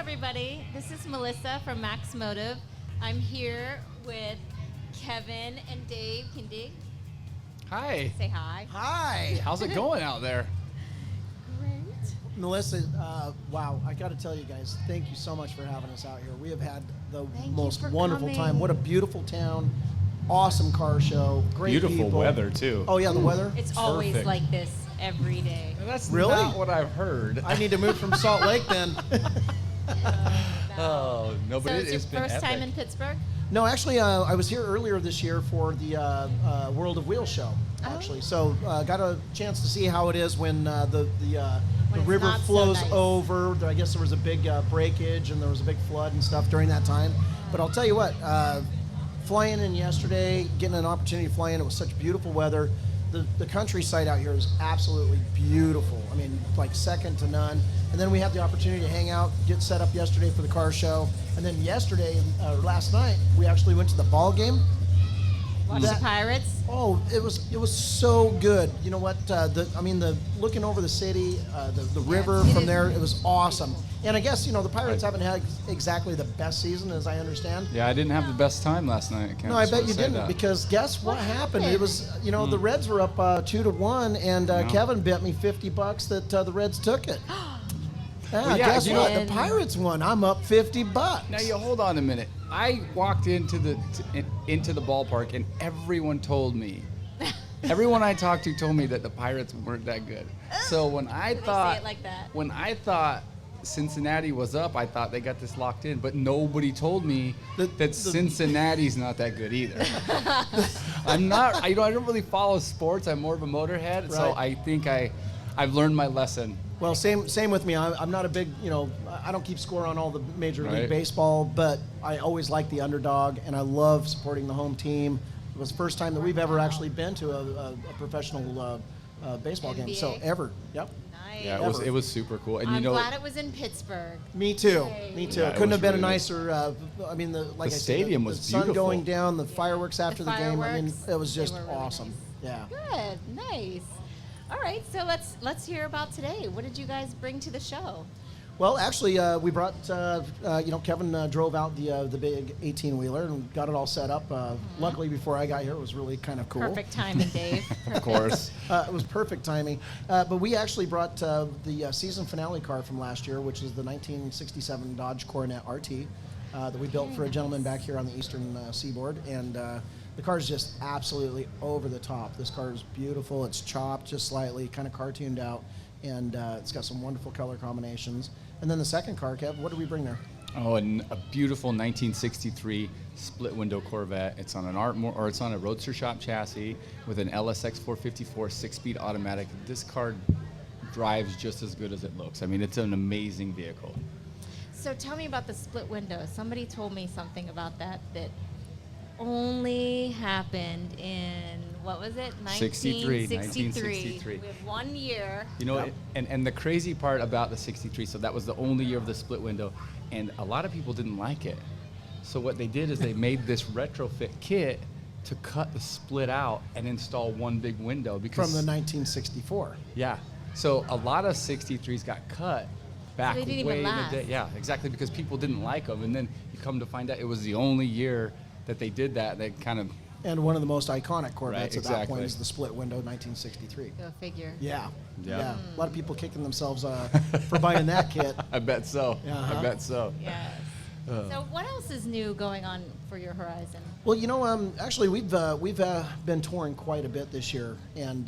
everybody. This is Melissa from Max Motive. I'm here with Kevin and Dave. Can Dave Hi. say hi? Hi. How's it going out there? Great. Melissa, wow, I got to tell you guys, thank you so much for having us out here. We have had the Thank you most for wonderful coming. time. What a beautiful town. Awesome car show. Great Beautiful people. weather, too. Oh, yeah, the weather? It's always Perfect. like this every day. That's Really? not what I've heard. I need to move from Salt Lake then. Oh, no, but So it it's has your been first epic. time in Pittsburgh? No, actually, I was here earlier this year for the World of Wheels show, actually. So got a chance to see how it is when the When it's river not so flows nice. over. I guess there was a big breakage and there was a big flood and stuff during that time. But I'll tell you what, flying in yesterday, getting an opportunity to fly in, it was such beautiful weather. The countryside out here is absolutely beautiful. I mean, like second to none. And then we had the opportunity to hang out, get set up yesterday for the car show. And then last night, we actually went to the ball game. Watch the Pirates? Oh, it was so good. You know what? The looking over the city, the river it from is there, it was awesome. And I guess the Pirates haven't had exactly the best season, as I understand. Yeah, I didn't have the best time last night. No, I bet you didn't, because guess what happened? It was, the Reds were up 2-1, and Kevin bet me $50 that the Reds took it. Well, yeah, guess you what? know- The Pirates won. I'm up $50. Now, you hold on a minute. I walked into the ballpark, and everyone told me, everyone I talked to told me that the Pirates weren't that good. So when I Did they thought, say it like that? when I thought Cincinnati was up, I thought they got this locked in, but nobody told me that Cincinnati's not that good either. I don't really follow sports. I'm more of a motorhead, so Right. I think I've learned my lesson. Well, same with me. I'm not a big, I don't keep score on all the Major League Right. Baseball, but I always like the underdog, and I love supporting the home team. It was the first time that we've ever actually been to a professional baseball game. So NBA? ever. Yep. Nice. Yeah, Ever. it was super cool. And I'm glad it was in Pittsburgh. Me too. Yay. Me too. Yeah, it Couldn't was have been a really nicer. Like The I stadium said, was the sun beautiful. going down, the fireworks after the game. I mean, fireworks, it was they just were really awesome. nice. Yeah. Good, nice. All right, so let's hear about today. What did you guys bring to the show? Well, actually, we brought, Kevin drove out the big 18-wheeler and got it all set up. Luckily, before I got here, it was really kind of cool. Perfect timing, Dave. Of course. It was perfect timing. But we actually brought the season finale car from last year, which is the 1967 Dodge Coronet RT that we built for a gentleman back here on the eastern seaboard. And the car is just absolutely over the top. This car is beautiful. It's chopped just slightly, kind of cartooned out. And it's got some wonderful color combinations. And then the second car, Kev, what did we bring there? Oh, and a beautiful 1963 split window Corvette. It's on it's on a Roadster Shop chassis with an LSX 454 6-speed automatic. This car drives just as good as it looks. I mean, it's an amazing vehicle. So tell me about the split window. Somebody told me something about that only happened in, what was it? 1963. We have 1 year. You know, Yep. and the crazy part about the 63, so that was the only year of the split window, and a lot of people didn't like it. So what they did is they made this retrofit kit to cut the split out and install one big window because From the 1964. yeah. So a lot of 63s got cut back they didn't way even in the last. day. Yeah, exactly, because people didn't like them, and then you come to find out it was the only year that they did that. They kind of And one of the most iconic Corvettes Right, at that point exactly. is the split window 1963. Go figure. Yeah. Yeah. A lot of people kicking themselves for buying that kit. I bet so. Uh-huh. I bet so. Yes. So what else is new going on for your horizon? Well, actually, we've been touring quite a bit this year, and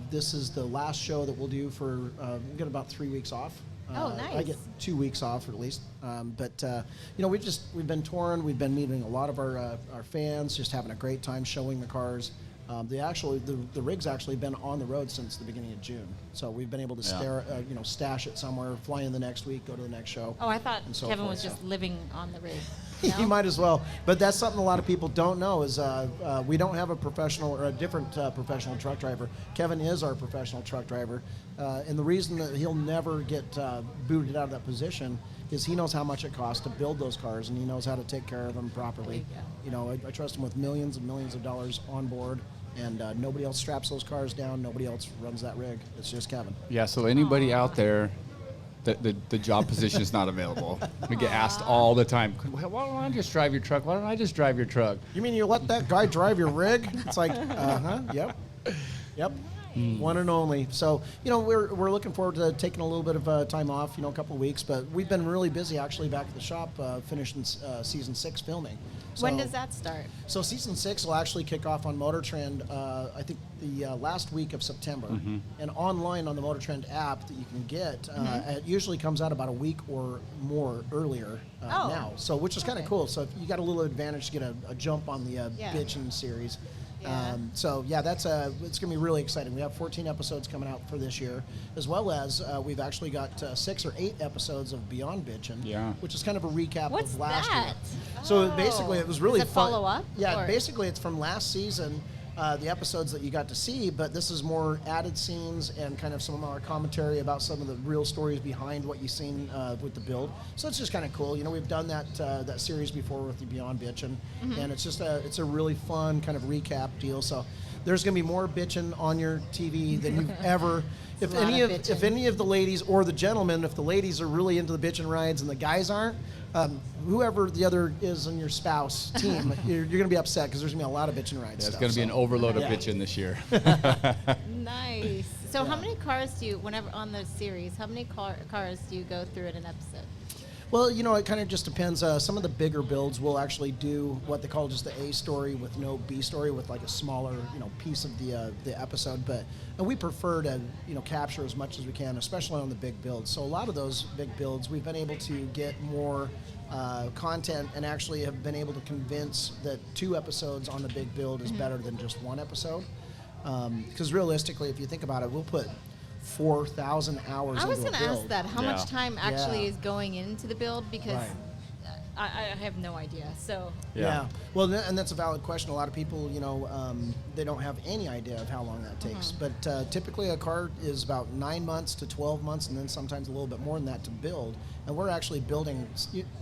this is the last show that we'll do for. We get about 3 weeks off. Oh, nice. I get 2 weeks off at least. We've been touring. We've been meeting a lot of our fans, just having a great time showing the cars. The rig's actually been on the road since the beginning of June, so we've been able to stash it somewhere, fly in the next week, go to the next show. Oh, I thought and so Kevin forth, was just so. living on the rig. You No? might as well. But that's something a lot of people don't know is we don't have a professional or a different professional truck driver. Kevin is our professional truck driver. And the reason that he'll never get booted out of that position is he knows how much it costs to build those cars, and he knows how to take care of them properly. I trust him with millions and millions of dollars on board. And nobody else straps those cars down. Nobody else runs that rig. It's just Kevin. Yeah, so anybody out there the job position is not available. We get asked all the time, why don't I just drive your truck? Why don't I just drive your truck? You mean you let that guy drive your rig? It's like, yep. One and only. So, we're looking forward to taking a little bit of time off, a couple of weeks, but we've been really busy actually back at the shop finishing season 6 filming. So, when does that start? So season 6 will actually kick off on Motor Trend, I think the last week of September, and online on the Motor Trend app that you can get. It usually comes out about a week or more earlier now, so which is kind of cool. So if you got a little advantage to get a jump on the bitchin' series. That's it's gonna be really exciting. We have 14 episodes coming out for this year, as well as we've actually got 6 or 8 episodes of Beyond Bitchin', which is kind of a recap of last year. So basically, it was really fun. Follow up? Yeah, or? Basically, it's from last season. The episodes that you got to see, but this is more added scenes and kind of some of our commentary about some of the real stories behind what you've seen with the build. So it's just kind of cool. We've done that series before with the Beyond Bitchin', and it's just it's a really fun kind of recap deal. So there's going to be more bitchin' on your TV than you've ever. If any of the ladies or the gentlemen, if the ladies are really into the bitchin' rides and the guys aren't, whoever the other is on your spouse team, you're going to be upset because there's going to be a lot of bitchin' rides. There's going to be an overload of bitchin' this year. Nice. So how many cars do you, whenever on the series, how many cars do you go through in an episode? Well, it kind of just depends. Some of the bigger builds will actually do what they call just the A story with no B story, with like a smaller, piece of the episode. But we prefer to, capture as much as we can, especially on the big builds. So a lot of those big builds, we've been able to get more content and actually have been able to convince that 2 episodes on the big build is better than just 1 episode. Because realistically, if you think about it, we'll put 4,000 hours into a build. I was going to ask that. How much time actually is going into the build? Because I have no idea. So Well, and that's a valid question. A lot of people, they don't have any idea of how long that takes. But typically a car is about 9 months to 12 months, and then sometimes a little bit more than that to build. And we're actually building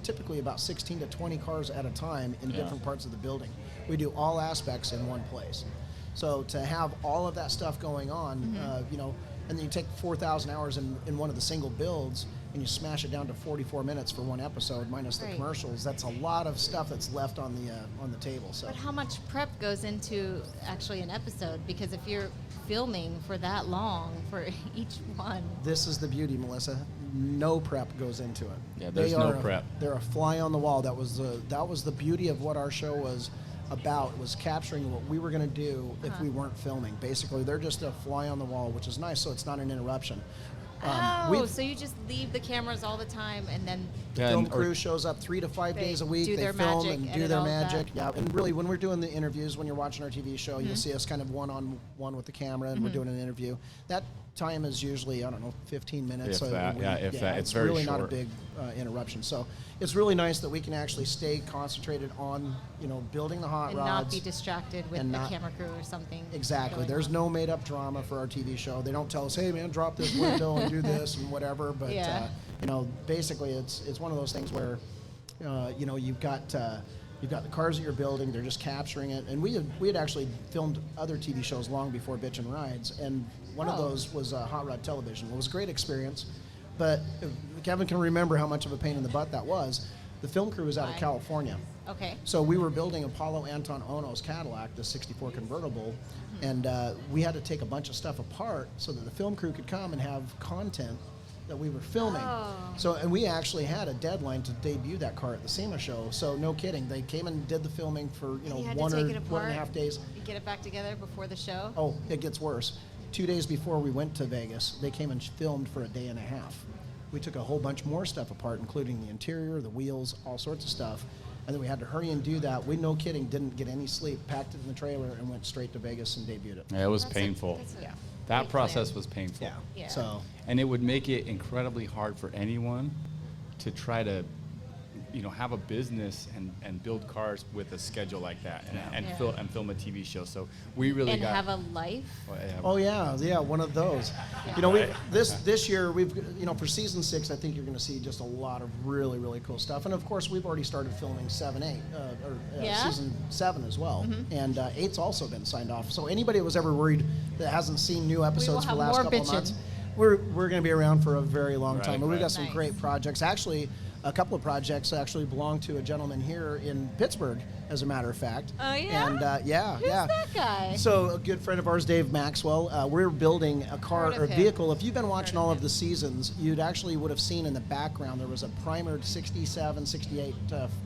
typically about 16 to 20 cars at a time in different parts of the building. We do all aspects in one place. So to have all of that stuff going on, and then you take 4,000 hours in one of the single builds and you smash it down to 44 minutes for one episode minus the commercials. That's a lot of stuff that's left on the table. So. But how much prep goes into actually an episode? Because if you're filming for that long for each one. This is the beauty, Melissa. No prep goes into it. Yeah, there's no prep. They're a fly on the wall. That was the beauty of what our show was about, was capturing what we were going to do if we weren't filming. Basically, they're just a fly on the wall, which is nice, so it's not an interruption. So you just leave the cameras all the time, and then the film crew shows up 3 to 5 days a week. They film and do their magic. Yeah, and really, when we're doing the interviews, when you're watching our TV show, you'll see us kind of one-on-one with the camera, and we're doing an interview. That time is usually, 15 minutes. If that. It's very really short. not a big interruption. So it's really nice that we can actually stay concentrated on, building the hot rods. And not be distracted with the camera crew or something. Exactly. There's no made-up drama for our TV show. They don't tell us, hey, man, drop this window and do this and whatever. But, basically it's one of those things where, you've got the cars that you're building, they're just capturing it. And we had actually filmed other TV shows long before Bitchin' Rides, and one of those was Hot Rod Television. It was a great experience, but Kevin can remember how much of a pain in the butt that was. The film crew was out of California. Okay. So we were building Apollo Anton Ono's Cadillac, the 64 convertible, and we had to take a bunch of stuff apart so that the film crew could come and have content that we were filming. So, and we actually had a deadline to debut that car at the SEMA show. So no kidding, they came and did the filming for 1.5 days. You get it back together before the show? Oh, it gets worse. 2 days before we went to Vegas, they came and filmed for a day and a half. We took a whole bunch more stuff apart, including the interior, the wheels, all sorts of stuff. And then we had to hurry and do that. We, no kidding, didn't get any sleep, packed it in the trailer, and went straight to Vegas and debuted it. Yeah, it was painful. That process was painful. Yeah. So. And it would make it incredibly hard for anyone to try to, have a business and build cars with a schedule like that and film a TV show. So we really have a life. Oh yeah, one of those. This year we've for season 6, I think you're going to see just a lot of really, really cool stuff. And of course we've already started filming 7, 8, season 7 as well, and 8's also been signed off. So anybody that was ever worried that hasn't seen new episodes for the last couple of months. we're going to be around for a very long Right, time. And we've got some Nice. great projects. Actually, a couple of projects actually belong to a gentleman here in Pittsburgh, as a matter of fact. Oh, yeah? And Who's that guy? So a good friend of ours, Dave Maxwell, we're building a car Heard of or him. vehicle. If you've been watching Heard of all of him. the seasons, you'd actually would have seen in the background there was a primered 67, 68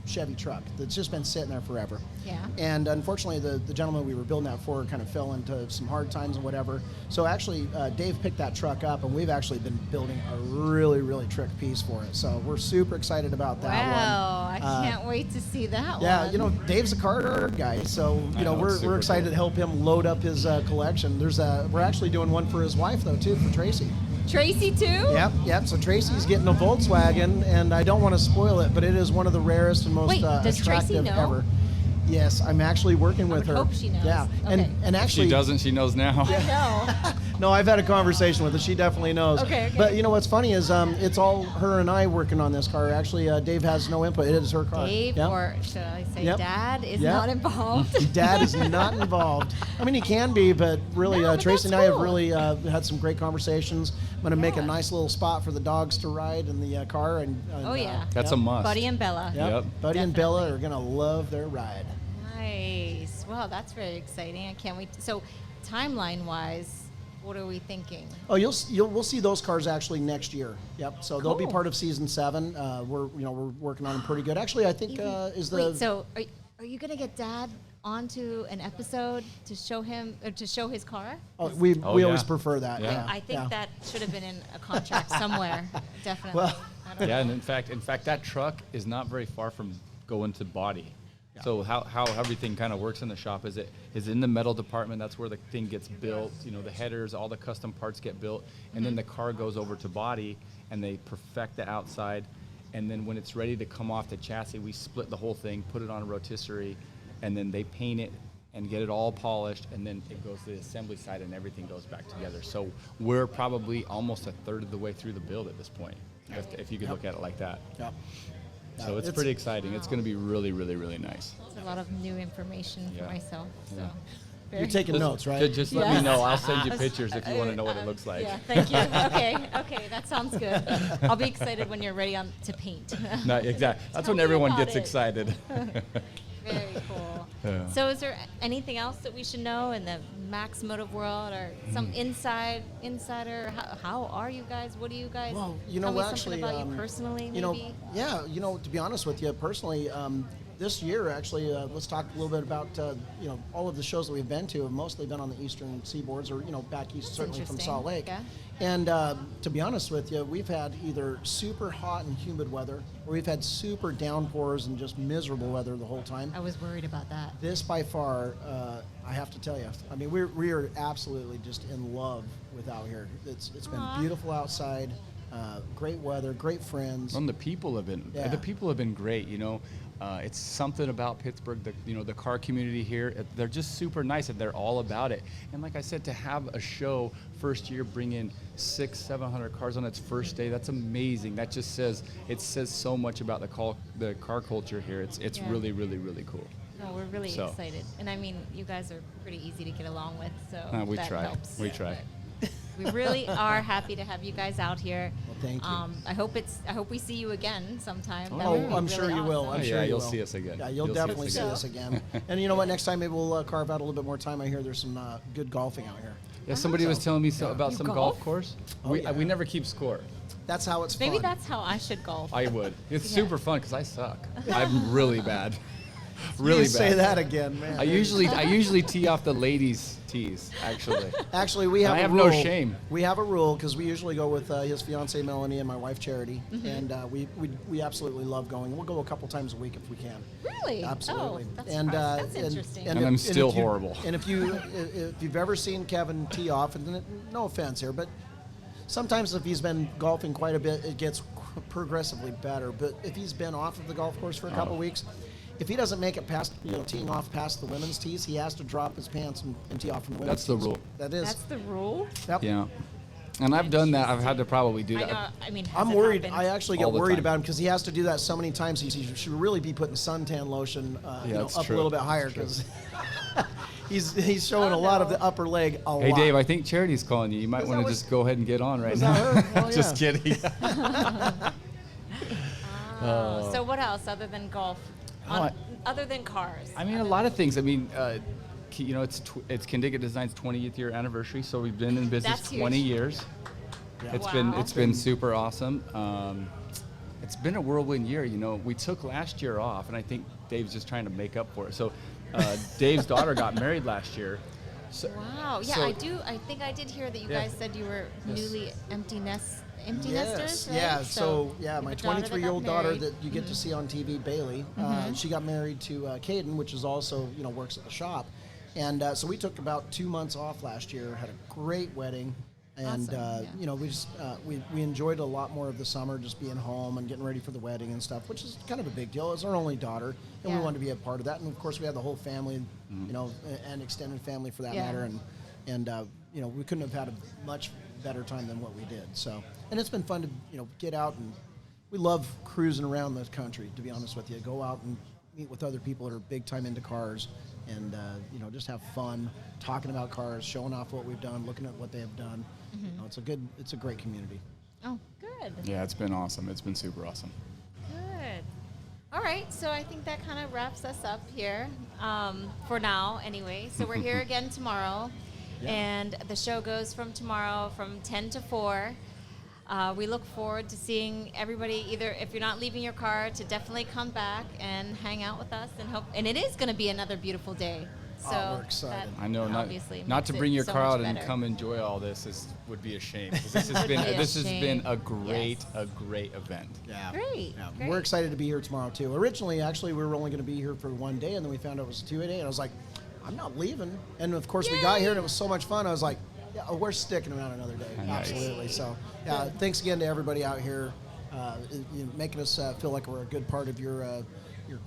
Chevy truck that's just been sitting there forever. Yeah. And unfortunately, the gentleman we were building that for kind of fell into some hard times and whatever. So actually, Dave picked that truck up, and we've actually been building a really, really trick piece for it. So we're super excited about that one. Wow, I can't wait to see that Yeah, one. you know, Dave's a car nerd guy, so I know, it's we're super excited cool. to help him load up his collection. We're actually doing one for his wife though too, for Tracy. Tracy too? Yep. So Tracy's getting a Volkswagen, and I don't want to spoil it, but it is one of the rarest and most Wait, does Tracy attractive know? ever. Yes, I'm actually working with would her. hope she knows. Yeah, Okay. and If actually she doesn't, she knows now. I know. No, I've had a conversation with her. She definitely knows. Okay. But you know what's funny is it's all her and I working on this car. Actually, Dave has no input. It is her car. Dave, Yep. or should I say Yep. Dad, is Yep. not involved. Dad is not involved. I mean, he can be, but really, No, but Tracy that's and I have cool. really had some great conversations. I'm going to make a Yeah. nice little spot for the dogs to ride in the car. And Oh, yeah. That's yep. a must. Buddy and Bella. Yep. Yep. Buddy and Definitely. Bella are going to love their ride. Nice. Wow, that's very exciting. I can't wait. So, timeline-wise, what are we thinking? Oh, we'll see those cars actually next year. Yep. So they'll be Cool. part of season 7. We're working on them pretty good. Actually, I think is the Wait, so are you gonna get Dad onto an episode to show him or to show his car? we Oh, always yeah. prefer that. Yeah. Yeah. I think yeah. that should have been in a contract somewhere. Definitely. Well, I don't Yeah, know. and in fact, that truck is not very far from going to body. So how everything kind of works in the shop is it is in the metal department. That's where the thing gets built. You know, the headers, all the custom parts get built, and then the car goes over to body, and they perfect the outside. And then when it's ready to come off the chassis, we split the whole thing, put it on a rotisserie, and then they paint it and get it all polished, and then it goes to the assembly side, and everything goes back together. So we're probably almost a third of the way through the build at this point, if you could look at it like that. Yep. So it's pretty exciting. It's going to be really, really, really nice. It's a lot of new information for Yeah. myself. So. Yeah. You're taking notes, right? Just let Yes. me know. I'll send you pictures if you want to know what it looks like. Yeah, thank you. Okay, that sounds good. I'll be excited when you're ready to paint. No, exactly. That's Tell when me everyone about gets it. excited. Very cool. Yeah. So is there anything else that we should know in the Max Motive world or some insider? How are you guys? What do you guys Well, you know, tell me well, something actually, about you personally, you know, maybe? yeah, you know, to be honest with you, personally, this year actually, let's talk a little bit about you know, all of the shows that we've been to have mostly been on the eastern seaboards, or back east, certainly from interesting. Salt Lake. Yeah. And to be honest with you, we've had either super hot and humid weather, or we've had super downpours and just miserable weather the whole time. I was worried about that. This by far, I have to tell you, I mean, we are absolutely just in love with out here. It's been Aw. beautiful outside, great weather, great friends. And the people have been great. You know, it's something about Pittsburgh. The car community here. They're just super nice, and they're all about it. And like I said, to have a show first year bring in 600-700 cars on its first day, that's amazing. That just says so much about the car culture here. It's Yeah. really, really, really cool. No, we're really So. excited. And I mean, you guys are pretty easy to get along with, so We that try. helps. We try. We really are happy to have you guys out here. Well, thank you. I hope we see you again sometime. Oh, That would yeah. be I'm sure really you will. awesome. I'm sure you'll will. see us again. Yeah, you'll You'll see us definitely see again. us again. And you know what? Next time maybe we'll carve out a little bit more time. I hear there's some good golfing out here. Yeah, somebody was telling me about You some golf? golf course. Oh, we yeah. we never keep score. That's how it's Maybe fun. that's how I should golf. I would. It's Yeah. super fun because I suck. I'm really bad. Really you bad. say that again, man. I usually tee off the ladies' tees. Actually. Actually, we have I a have rule. no shame. We have a rule because we usually go with his fiancee Melanie and my wife Charity, Mm-hmm. and we absolutely love going. We'll go a couple times a week if we can. Really? Absolutely. Oh, that's interesting. And I'm still horrible. And if you've ever seen Kevin tee off, and no offense here, but sometimes if he's been golfing quite a bit, it gets progressively better. But if he's been off of the golf course for a couple weeks, if he doesn't make it past, teeing off past the women's tees, he has to drop his pants and tee off from the women's That's the tees. rule. That is. That's the rule? Yep. Yeah. And I've done that. I've had to probably do I that. know. I mean, has I'm it worried. happened? I actually All get the worried time. about him because he has to do that so many times. He should really be putting suntan lotion Yeah, that's up true. a little bit higher That's because he's showing a lot of the upper leg a lot. Hey, Dave, I think Charity's calling you. You might want to just go ahead and get on right now. Her? Oh, Just yeah. kidding. So what else other than golf? Other than cars? I mean, a lot of things. I mean, it's Kindig Design's 20th year anniversary, so we've been in business That's 20 huge. years. Yeah. It's been super awesome. It's been a whirlwind year. We took last year off, and I think Dave's just trying to make up for it. So Dave's daughter got married last year. So, Wow. Yeah, so- I think I did hear that you Yeah. guys said you were newly empty nesters, Yes, right? yeah. So yeah, my your daughter that got 23-year-old daughter married. that you get to see on TV, Bailey, she got married to Caden, which is also works at the shop, and so we took about 2 months off last year, had a great wedding, and Awesome, yeah. we just we enjoyed a lot more of the summer, just being home and getting ready for the wedding and stuff, which is kind of a big deal. It's our only daughter, and we Yeah. wanted to be a part of that, and of course we had the whole family, and extended family for that Yeah. matter, and we couldn't have had a much better time than what we did. So, and it's been fun to get out, and we love cruising around the country. To be honest with you, go out and meet with other people that are big time into cars, and just have fun talking about cars, showing off what we've done, looking at what they have done. It's a great community. Oh, good. Yeah, it's been awesome. It's been super awesome. Good. All right, so I think that kind of wraps us up here for now, anyway. So we're here again tomorrow, and the show goes from tomorrow from 10 to 4. We look forward to seeing everybody. Either if you're not leaving your car, to definitely come back and hang out with us, and it is going to be another beautiful day. So we're excited. I know, obviously not to makes bring it your so car much out and better. come enjoy all this would be a shame. 'Cause this has been Would be a this has been a shame. great Yes. event. Yeah. Great. Yeah. Great. We're excited to be here tomorrow too. Originally, actually, we were only going to be here for one day, and then we found out it was a 2-day, and I was like, I'm not leaving. And of course, we got here, and it was so much fun. I was like, yeah, we're sticking around another day. Nice. Absolutely. So, thanks again to everybody out here, making us feel like we're a good part of your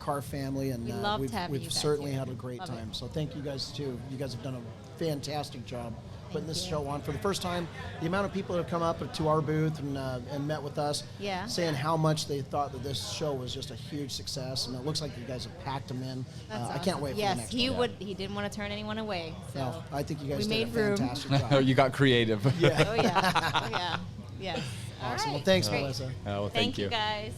car family, and We loved having we've you guys certainly here. had a great Love it. time. So thank you guys too. You guys have done a fantastic job putting this you. show on for the first time. The amount of people that have come up to our booth and met with us, Yeah. saying how much they thought that this show was just a huge success, and it looks like you guys have packed them in. That's I can't awesome. wait for yes, the next he one. would. He didn't want to turn anyone away. So No, I think you guys we did made a room. fantastic Oh, job. you got creative. Yeah. Oh yeah. Oh yeah. Yes. All Awesome. right. Well, thanks, Great. Melissa. Well, thank you guys.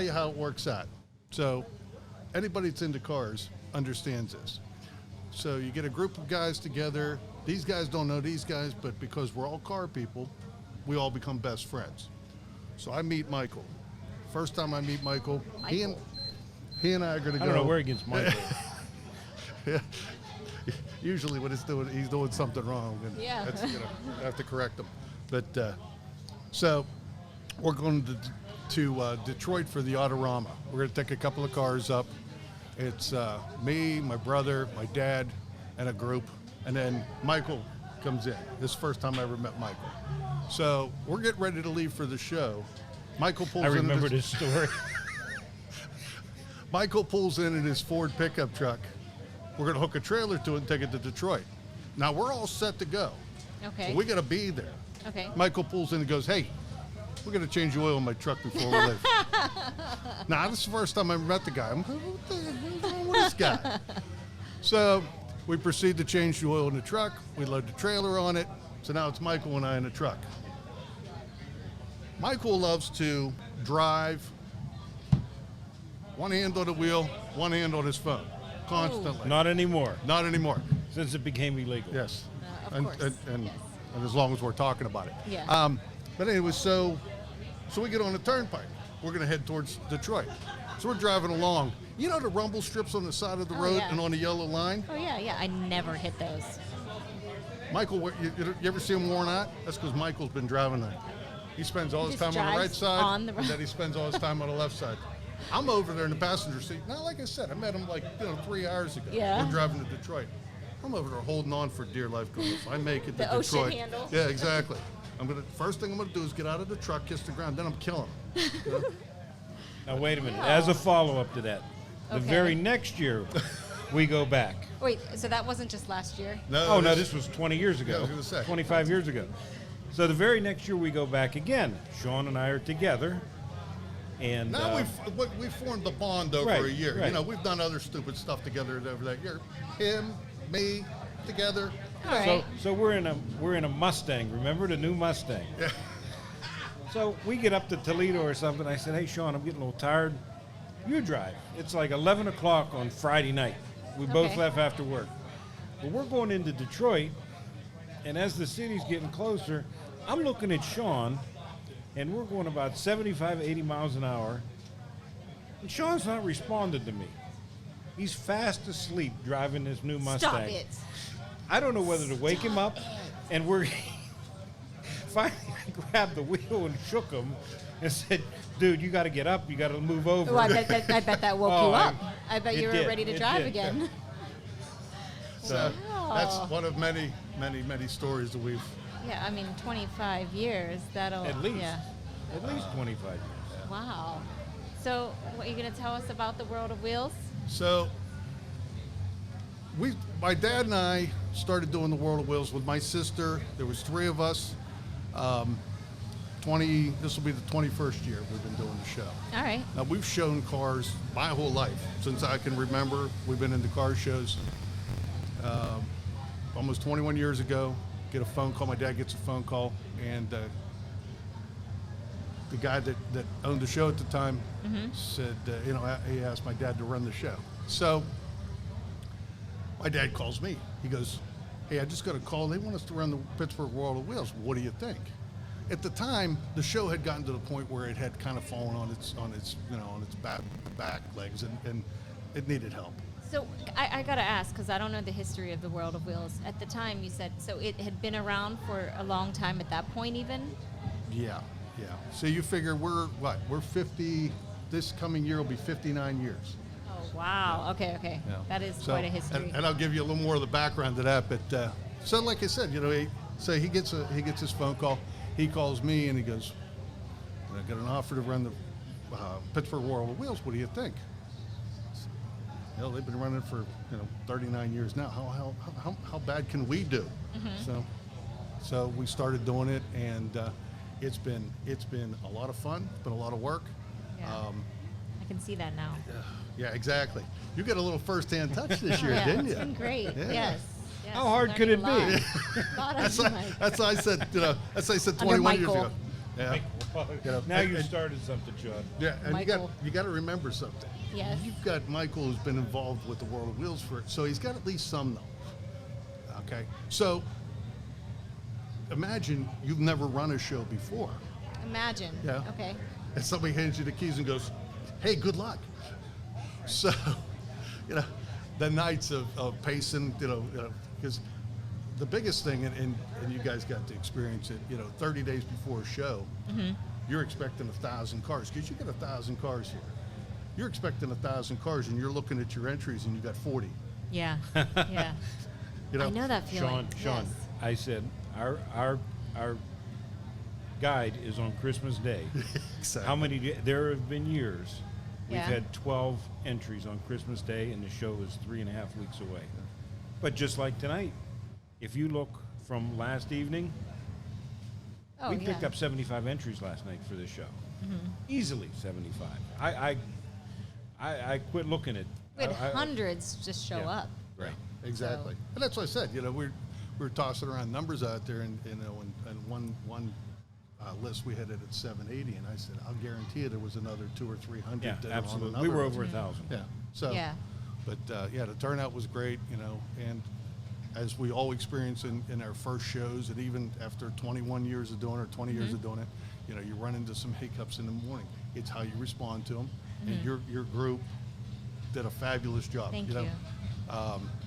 tell you how it works out. So anybody that's into cars understands this. So you get a group of guys together. These guys don't know these guys, but because we're all car people, we all become best friends. So I meet Michael. First time I meet Michael, he and I are going to go. I don't know where he gets Michael. Yeah. Usually when he's doing something wrong. And Yeah. That's, I have to correct him. But so we're going to Detroit for the Autorama. We're going to take a couple of cars up. It's me, my brother, my dad, and a group. And then Michael comes in. This is the first time I ever met Michael. So we're getting ready to leave for the show. Michael pulls in. I remember this story. Michael pulls in his Ford pickup truck. We're going to hook a trailer to it and take it to Detroit. Now, we're all set to go. Okay. So we got to be there. Okay. Michael pulls in and goes, hey, we're going to change the oil in my truck before we leave. Now, this is the first time I met the guy. I'm like, what the hell's wrong with this guy? So we proceed to change the oil in the truck. We load the trailer on it. So now it's Michael and I in the truck. Michael loves to drive one hand on the wheel, one hand on his phone, constantly. Not anymore, Not anymore. since it became illegal. Yes. Of course. And Yes. as long as we're talking about it. Yeah. But anyway, so we get on the turnpike. We're going to head towards Detroit. So we're driving along. You know the rumble strips on the side of the Oh, road yeah. and on the yellow line? Oh yeah. I never hit those. Michael, you ever see him worn out? That's because Michael's been driving that. He spends all his Just time on the right drives side, on the and then he spends all his time on the left side. I'm over there in the passenger seat. Now, like I said, I met him 3 hours ago. Yeah. We're driving to Detroit. I'm over there holding on for dear life. Going, if I make it to The ocean Detroit, handle. yeah, exactly. First thing I'm gonna do is get out of the truck, kiss the ground, then I'm killing him. You know? Now wait a minute. Wow. As a follow-up to that, the Okay. very next year, we go back. Wait, so that wasn't just last year? Oh no, this was 20 years ago. I was gonna say. 25 years ago. So the very next year we go back again. Sean and I are together, and Now we formed the bond over Right, a year. right. You know, we've done other stupid stuff together over that year. Him, me, together. All right. so we're in a Mustang. Remember the new Mustang? Yeah. So we get up to Toledo or something. I said, hey Sean, I'm getting a little tired. You drive. It's like 11 o'clock on Friday night. We both Okay. left after work. But we're going into Detroit, and as the city's getting closer, I'm looking at Sean, and we're going about 75, 80 miles an hour, and Sean's not responding to me. He's fast asleep driving this new Mustang. Stop it. I don't know whether to wake him up, and we're finally I grabbed the wheel and shook him and said, dude, you got to get up. You got to move over. Oh, I bet that woke Oh, you up. I- I bet it you were did, ready to it drive did. again. So Wow. that's one of many, many, many stories that we've. Yeah, I mean, 25 years. That'll. At least. Yeah. At least 25 years. Wow. So, what are you going to tell us about the World of Wheels? So my dad and I started doing the World of Wheels with my sister. There was 3 of us. This will be the 21st year we've been doing the show. All right. Now, we've shown cars my whole life. Since I can remember, we've been into car shows. Almost 21 years ago, get a phone call. My dad gets a phone call, and the guy that owned the show at the time said, he asked my dad to run the show. So my dad calls me. He goes, hey, I just got a call. They want us to run the Pittsburgh World of Wheels. What do you think? At the time, the show had gotten to the point where it had kind of fallen on its back legs, and it needed help. So, I got to ask, because I don't know the history of the World of Wheels. At the time, you said, so it had been around for a long time at that point, even? Yeah. So you figure we're 50. This coming year will be 59 years. Oh, wow. Okay. Yeah. That is So, quite a history. and I'll give you a little more of the background to that. But so, like I said, he gets his phone call. He calls me and he goes, I got an offer to run the Pittsburgh World of Wheels. What do you think? They've been running for 39 years now. How bad can we do? So we started doing it, and it's been a lot of fun. It's been a lot of work. Yeah. I can see that now. Yeah, exactly. You got a little first-hand touch this year, Yeah, didn't you? it's been great. Yeah. Yes. How hard could it be? That's why I said, that's why I said Under 21 years Michael. ago. Yeah. You know, now you and- started something, John. Yeah, and Michael. you got to remember something. Yes. You've got Michael who's been involved with the World of Wheels so he's got at least some knowledge. Okay, so imagine you've never run a show before, Imagine. Yeah. Okay. and somebody hands you the keys and goes, "Hey, good luck." So, you know, the nights of pacing, because the biggest thing, and you guys got to experience it, 30 days before a show, you're expecting 1,000 cars, because you get 1,000 cars here. You're expecting 1,000 cars, and you're looking at your entries, and you got 40. Yeah. Yeah. You know, I know that feeling. Sean, Yes. I said our guide is on Christmas Day. Exactly. How many? There have been years we've Yeah. had 12 entries on Christmas Day, and the show is 3.5 weeks away. But just like tonight, if you look from last evening, Oh, we yeah. picked up 75 entries last night for this show. Easily 75. I quit looking at. We had I- hundreds just show Yeah. up. Right. Exactly. And that's what I said. We were tossing around numbers out there, and and one list we had it at 780, and I said, I'll guarantee you there was another 200 or 300. Yeah, that are on absolutely. another We were list. over 1,000. Yeah. So. Yeah. But the turnout was great. And as we all experience in our first shows, and even after 21 years of doing it, or 20 years of doing it, you run into some hiccups in the morning. It's how you respond to them, and your group did a fabulous job. Thank know. you.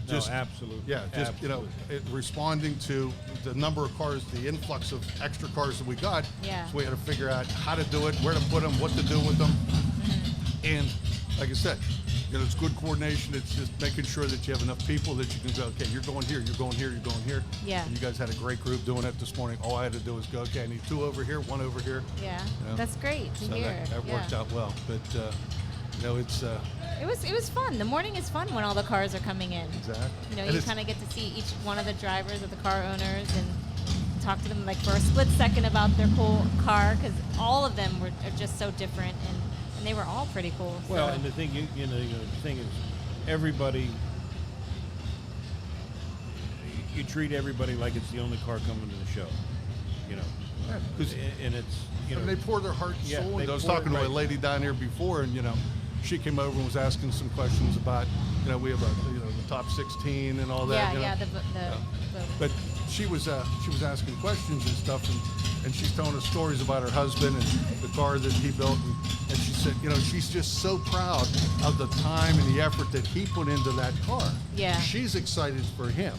No, absolutely. Yeah, just Absolutely. responding to the number of cars, the influx of extra cars that we got. Yeah. So we had to figure out how to do it, where to put them, what to do with them, and like I said, it's good coordination. It's just making sure that you have enough people that you can go, okay, you're going here, you're going here, you're going here. Yeah. And you guys had a great group doing it this morning. All I had to do was go, okay, I need 2 over here, 1 over here. Yeah. You know? That's great to So hear. that Yeah. worked out well. But it's It was fun. The morning is fun when all the cars are coming in. exactly. You And it's- kind of get to see each one of the drivers or the car owners and talk to them like for a split second about their cool car, because all of them are just so different, and they were all pretty cool. Well, so. and the thing the thing is, everybody, you treat everybody like it's the only car coming to the show, Yeah, 'cause- and it's and they pour their heart and Yeah, soul they into it. I was pour it talking to a right. lady down here before, and she came over and was asking some questions about, we have the top 16 and all that. yeah, you know. the But she was asking questions and stuff, and she's telling us stories about her husband and the car that he built, and she said, she's just so proud of the time and the effort that he put into that car. Yeah. She's excited for him.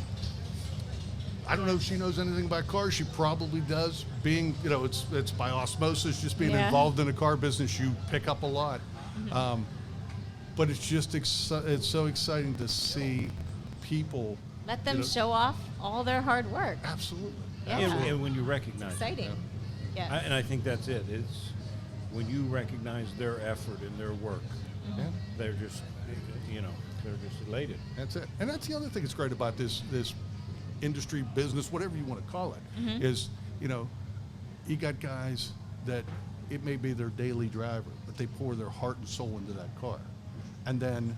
I don't know if she knows anything about cars. She probably does. Being, it's by osmosis, just being Yeah. involved in the car business, you pick up a lot. But it's just it's so exciting to see people. let them show off all their hard work. Absolutely. Yeah. and when you recognize it. Exciting. Yeah. And I think that's it. It's when you recognize their effort and their work, Yeah. they're just, they're just elated. That's it. And that's the other thing that's great about this industry, business, whatever you want to call it, is, you got guys that it may be their daily driver, but they pour their heart and soul into that car. And then,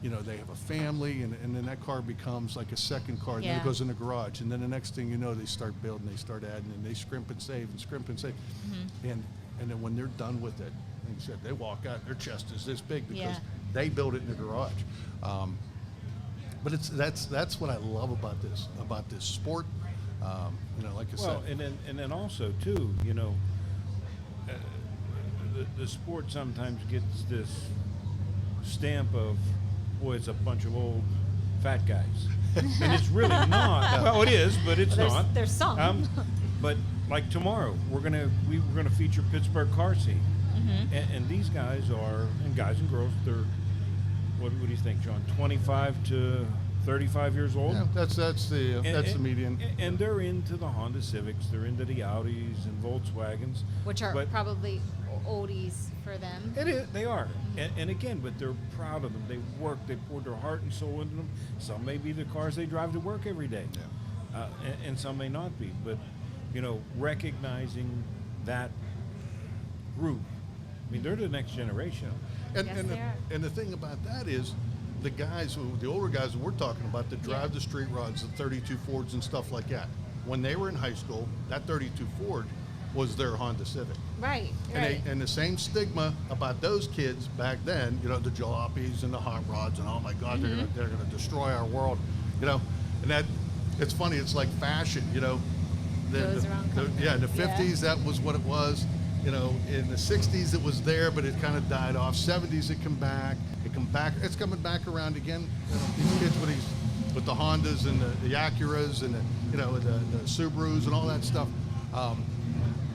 they have a family, and then that car becomes like a second car, and then Yeah. it goes in the garage. And then the next thing you know, they start building, they start adding, and they scrimp and save and scrimp and save. And then when they're done with it, like you said, they walk out, their chest is this big because Yeah. they built it in the garage. But that's what I love about this sport. Like I Well, said, and then also too, the sport sometimes gets this stamp of, boy, it's a bunch of old fat guys, and it's really not. Well, it is, but it's Well, not. there's some. But like tomorrow, we're gonna feature Pittsburgh car scene, and these guys are, and guys and girls, they're, what do you think, John? 25 to 35 years old. yeah, that's the median. And they're into the Honda Civics, they're into the Audis and Volkswagens, Which are but probably oldies for them. it is, they are. And again, but they're proud of them. They work, they pour their heart and soul into them. Some may be the cars they drive to work every day, and some may not be. But recognizing that group, I mean, they're the next generation. And Yes, and, they the, are. and the thing about that is, the guys, the older guys that we're talking about, that drive the street rods, the 32 Fords and stuff like that. When they were in high school, that 32 Ford was their Honda Civic. Right. And the same stigma about those kids back then, you know, the jalopies and the hot rods and oh my God, they're gonna destroy our world, you know. And that it's funny. It's like fashion, you know. Goes around, comes In the around. 50s, that was what it was. You know, in the 60s, it was there, but it kind of died off. 70s, it come back. It's coming back around again. You know, these kids with the Hondas and the Acuras and the Subarus and all that stuff.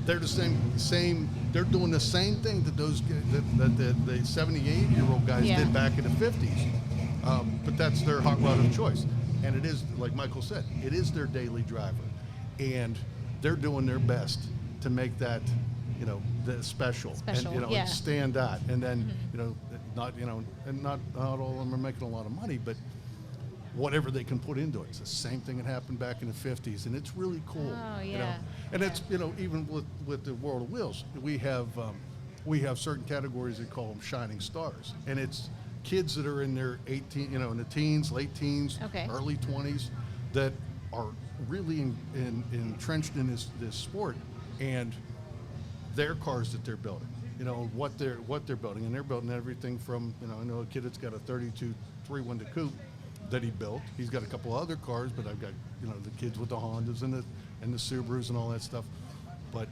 They're the same. They're doing the same thing that the 78-year-old guys did back in the 50s. But that's their hot rod of choice, and it is, like Michael said, it is their daily driver, and they're doing their best to make that, you know, the special. And and stand out. And then not all of them are making a lot of money, but whatever they can put into it. It's the same thing that happened back in the 50s, and it's really cool. Oh, yeah. You know? And it's, you know, even with the World of Wheels, we have certain categories that call them shining stars, and it's kids that are in their in the teens, late teens, early 20s, that are really entrenched in this sport, and their cars that they're building, you know, what they're building, and they're building everything from, you know, I know a kid that's got a 32 3-window coupe that he built. He's got a couple other cars, but I've got, you know, the kids with the Hondas and the Subarus and all that stuff. But,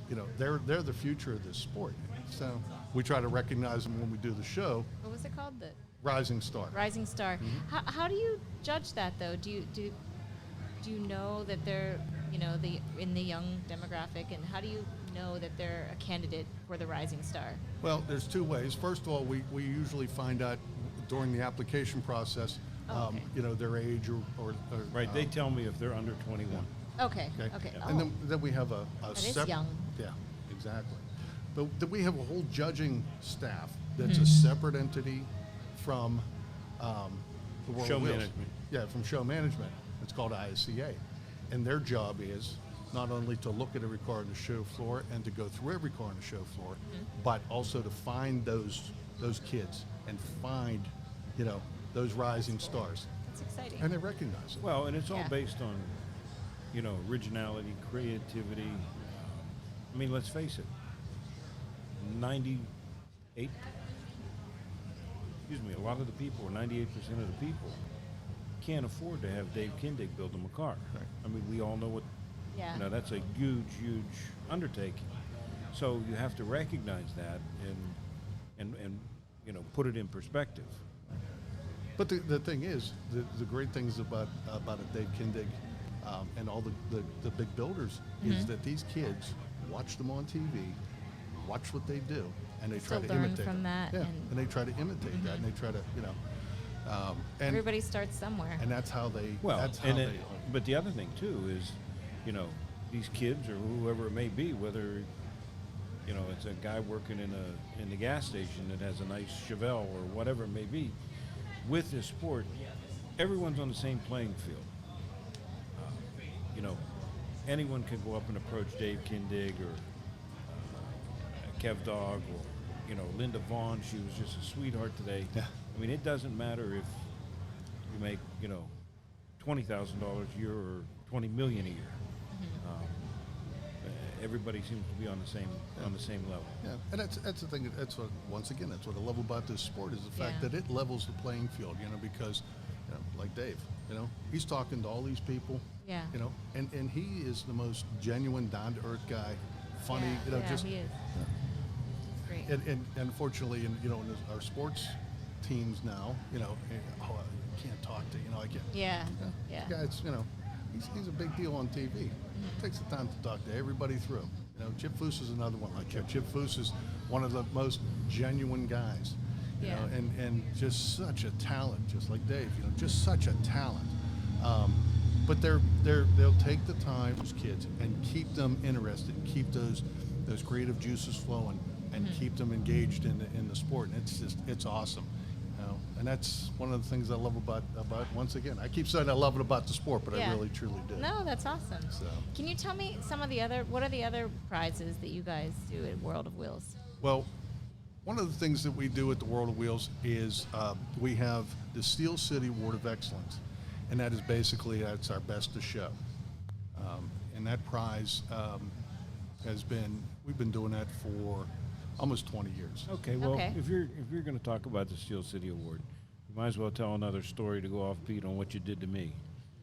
you know, they're the future of this sport. So we try to recognize them when we do the show. What was it called? The Rising Star. Rising Star. How do you judge that though? Do you know that they're, you know, in the young demographic, and how do you know that they're a candidate for the Rising Star? Well, there's two ways. First of all, we usually find out during the application process, you know, their age or Right, they tell me if they're under 21. Okay. Okay. Oh. And then we have a That is young. Yeah, exactly. But then we have a whole judging staff that's a separate entity from the World Show of Wheels. management. Yeah, from show management. It's called ISCA. And their job is not only to look at every car on the show floor and to go through every car on the show floor, but also to find those kids and find, you know, those rising stars. That's exciting. And they recognize it. Well, and it's all Yeah. based on, you know, originality, creativity. I mean, let's face it, 98, a lot of the people, or 98% of the people, can't afford to have Dave Kindig build them a car. Right. I mean, we all know what, Yeah. you know, that's a huge, huge undertaking. So you have to recognize that and you know, put it in perspective. But the thing is, the great things about a Dave Kindig and all the big builders is that these kids watch them on TV, watch what they do, and they try Still to learn imitate from them. that, Yeah, and- and they try to imitate that, and they try to, you know, and Everybody starts somewhere. and that's how they. Well, that's how and they. but the other thing too is, you know, these kids or whoever it may be, whether, you know, it's a guy working in the gas station that has a nice Chevelle or whatever it may be, with this sport, everyone's on the same playing field. You know, anyone can go up and approach Dave Kindig or Kev Dog or, you know, Linda Vaughn. She was just a sweetheart today. Yeah. I mean, it doesn't matter if you make, you know, $20,000 a year or $20 million a year. Everybody seems to be on the same level. Yeah, and that's the thing. That's what, once again, that's what I love about this sport is the fact Yeah. that it levels the playing field. You know, because, you know, like Dave, you know, he's talking to all these people. Yeah. You know, and he is the most genuine, down to earth guy, funny. Yeah, You know, yeah, just he is. Great. and unfortunately, in our sports teams now, you know, I can't talk to, you know, I can't. Yeah. Yeah. The guy's, you know, he's a big deal on TV. Takes the time to talk to everybody through. You know, Chip Foose is another one like that. Chip Foose is one of the most genuine guys. You know, and just such a talent, just like Dave. You know, just such a talent. But they'll take the time, those kids, and keep them interested, keep those creative juices flowing, and keep them engaged in the sport. And it's awesome. You know, and that's one of the things I love about once again. I keep saying I love it about the sport, but I really truly do. No, that's awesome. So. Can you tell me what are the other prizes that you guys do at World of Wheels? Well, one of the things that we do at the World of Wheels is we have the Steel City Award of Excellence, and that is basically that's our best to show. And that prize we've been doing that for almost 20 years. Okay, well, Okay. if you're going to talk about the Steel City Award, you might as well tell another story to go off, Pete, on what you did to me.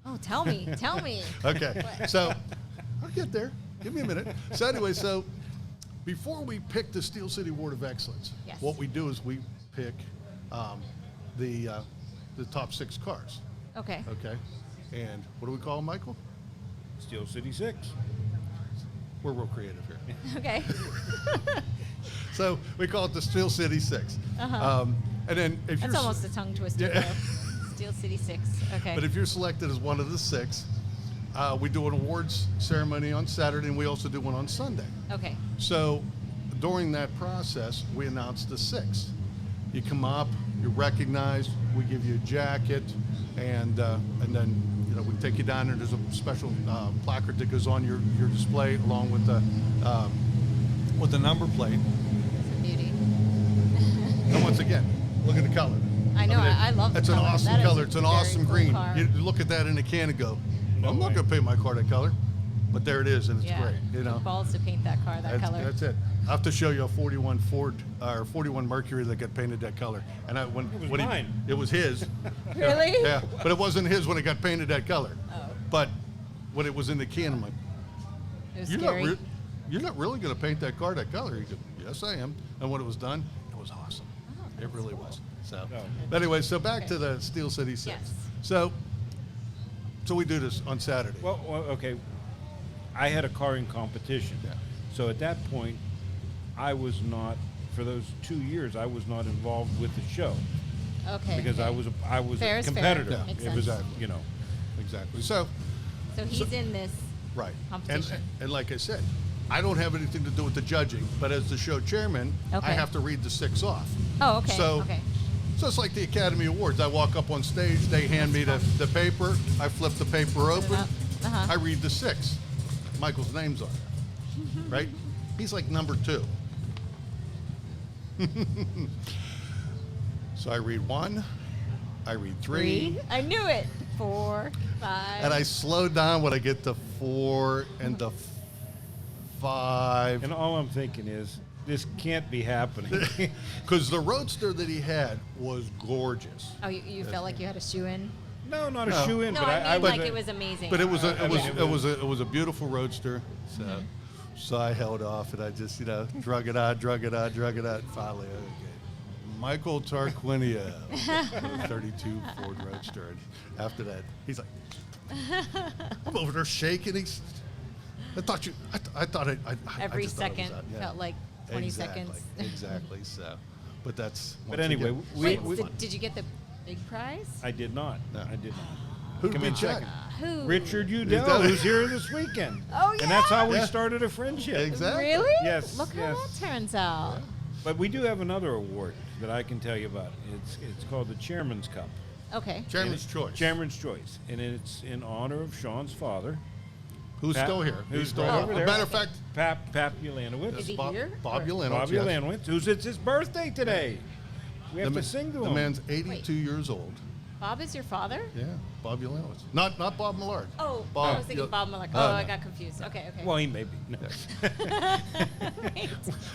Oh, tell me. Tell me. Okay, so I'll get there. Give me a minute. So anyway, so before we pick the Steel City Award of Excellence, Yes. what we do is we pick the top 6 cars. Okay. Okay, and what do we call them, Michael? Steel City 6. We're real creative here. Okay. So we call it the Steel City 6. And then if That's you're almost a tongue twister, Yeah. though. Steel City 6. Okay. But if you're selected as one of the 6, we do an awards ceremony on Saturday, and we also do one on Sunday. Okay. So during that process, we announce the 6. You come up, you're recognized, we give you a jacket, and then we take you down, and there's a special placard that goes on your display along with the number plate. It's a beauty. And once again, look at the color. I know, I love the It's color. an awesome That is color. a It's an very awesome cool green. car. You look at that in a can and go, No I'm not way. going to paint my car that color. But there it is, and it's Yeah. great. You know, Balls to paint that car that color. That's it. I have to show you a 41 Ford or 41 Mercury that got painted that color. And It was when mine. it was his. Really? Yeah, but it wasn't his when it got painted that color. Oh. But when it was in the can, I'm like, It was you're scary. you're not really going to paint that car that color. He goes, yes, I am. And when it was done, it was awesome. Oh, It really was. So, No. but anyway, so back Okay. to the Steel City 6. Yes. So we do this on Saturday. Well, okay. I had a car in competition. Yeah. So at that point, I was not, for those 2 years, I was not involved with the show Okay. because okay. I was Fair a is fair. competitor. Yeah. Makes It was, sense. Exactly. So, So he's in this. right. Competition. And like I said, I don't have anything to do with the judging, but as the show chairman, I Okay. have to read the 6 off. Oh, okay. So, okay. so it's like the Academy Awards. I walk up on stage, they hand me the paper, I flip the paper open, up. Uh-huh. I read the 6. Michael's name's on it, right? He's like number 2. So I read 1, I read 3, I knew it. 4, 5. and I slow down when I get to 4 and the 5. And all I'm thinking is, this can't be happening. Because the Roadster that he had was gorgeous. Oh, you felt like you had a shoe in? No, not a No. shoe in, No, but I mean was like a- it was amazing. But it was I mean, it was a beautiful Roadster. So I held off and I just drug it out. Finally, okay. Michael Tarquinia, 32 Ford Roadster. And after that, he's like, I'm over there shaking. I thought I Every just thought it was second out. Yeah. felt like 20 Exactly, seconds. Exactly. So, but that's. But once anyway, again, Wait, we- did you get the big prize? I did not. No. I did not. who come did in we check? second. Who? Richard Udell. Udell, who's here this weekend. Oh, And that's how we Yeah. started a friendship. Exactly. Really? Yes, Look how yes. that turns out. But we do have another award that I can tell you about. It's called the Chairman's Cup. Okay. Chairman's choice. Chairman's Choice. And it's in honor of Sean's father, Who's Pat- still here? who's still right here. over As there. a matter of fact, Pap Ulanowitz. Is he Bob, here? Bob Or- Ulanowitz, Bob yes. Ulanowitz, who's it's his birthday today. We have The to sing to The him. man's 82 years old. Bob is your father? Yeah, Bob Ulanowitz. Not Bob Millard. Oh, Bob, I was thinking yeah. Bob Miller. Oh, Oh, no. I got confused. Okay, okay. Well, he may be. No.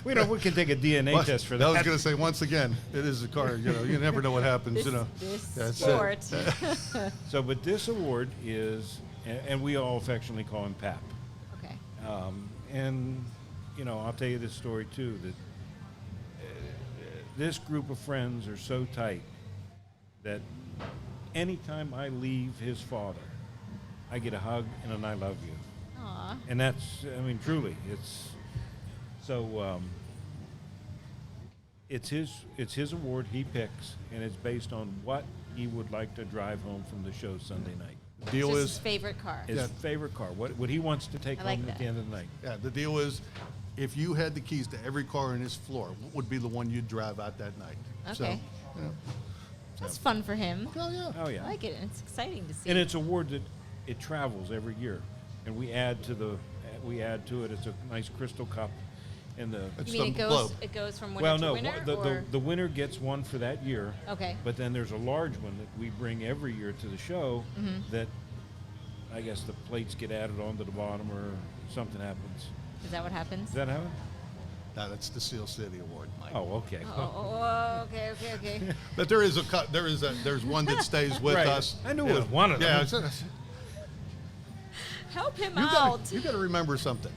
Right. We can take a DNA test for that. I was going to say, once again, it is a car. You never know what happens. This That's sport. So, but this award is, and we all affectionately call him Pap. Okay. And, I'll tell you this story too, that this group of friends are so tight that anytime I leave his father, I get a hug and an I love you. Aw. And that's, truly, it's, so, it's his award he picks, and it's based on what he would like to drive home from the show Sunday night. The deal Just is, his favorite car. His Yeah. favorite car, what he wants to take I like home at that. the end of the night. yeah, the deal is, if you had the keys to every car in his floor, what would be the one you'd drive out that night? So, Okay. That's fun for him. oh yeah. Oh yeah. I like it. It's exciting to see. And it's a award that it travels every year, and we add to it. It's a nice crystal cup, and the It's you mean the it globe. goes from winner well, to no, winner? the, or? the winner gets one for that year. Okay. But then there's a large one that we bring every year to the show. That I guess the plates get added onto the bottom or something happens. Is that what happens? Does that happen? No, that's the Seal City Award, Mike. Oh, okay. Okay. But there's one that stays with Right. us. I knew it was one of them. Yeah, it's- Help him you out. got to remember something.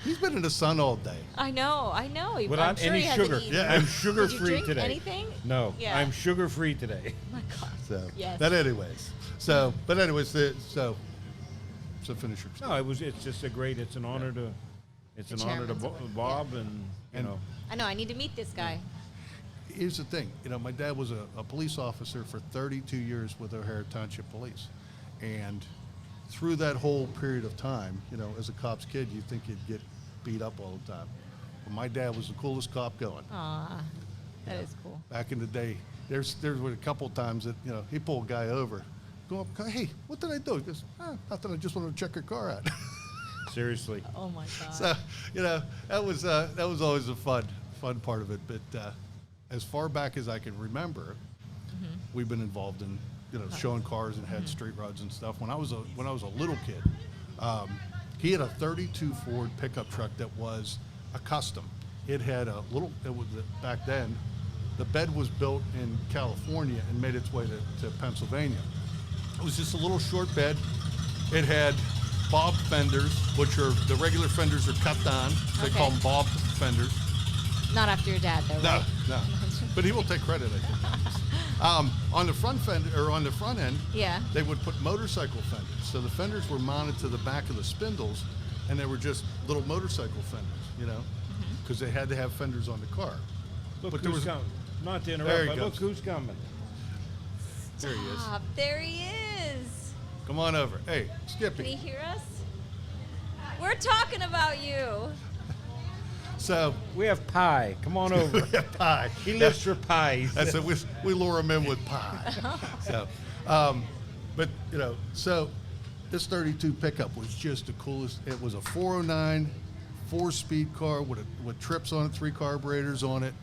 He's been in the sun all day. I know. I'm Without sure any he hasn't sugar. eaten. Yeah. I'm Did sugar-free you drink today. anything? No, Yeah. I'm sugar-free today. Oh my God. So, Yes. but anyways, so finish your No, it's just it's an honor to, The chairman's award, Bob and, And- I know. I need to meet this guy. Here's the thing, my dad was a police officer for 32 years with O'Hare Township Police, and through that whole period of time, as a cop's kid, you think you'd get beat up all the time. But my dad was the coolest cop going. Aw, that is cool. Back in the day, there were a couple of times that he pulled a guy over, go up, hey, what did I do? He goes, nothing. I just wanted to check your car out. seriously. Oh my God. So that was always a fun part of it. But as far back as I can remember, we've been involved in showing cars and had street rods and stuff. When I was a little kid, he had a 32 Ford pickup truck that was a custom. It had back then, the bed was built in California and made its way to Pennsylvania. It was just a little short bed. It had bob fenders, which are the regular fenders are cut down. They Okay. call them bob fenders. Not after your dad, though, right? No. But he will take credit, I think. On the front fender or on the front end, Yeah. they would put motorcycle fenders. So the fenders were mounted to the back of the spindles, and they were just little motorcycle fenders, because they had to have fenders on the car. Look But there who's was- coming. Not to There interrupt, he but look goes. who's coming. There he is. Stop. There he is. Come on over. Hey, Can he Skippy. hear us? We're talking about you. So We have pie. Come on over. pie. He lives for pies. That's it. We lure him in with pie. So, but so this 32 pickup was just the coolest. It was a 409 4-speed car with trips on it, 3 carburetors on it.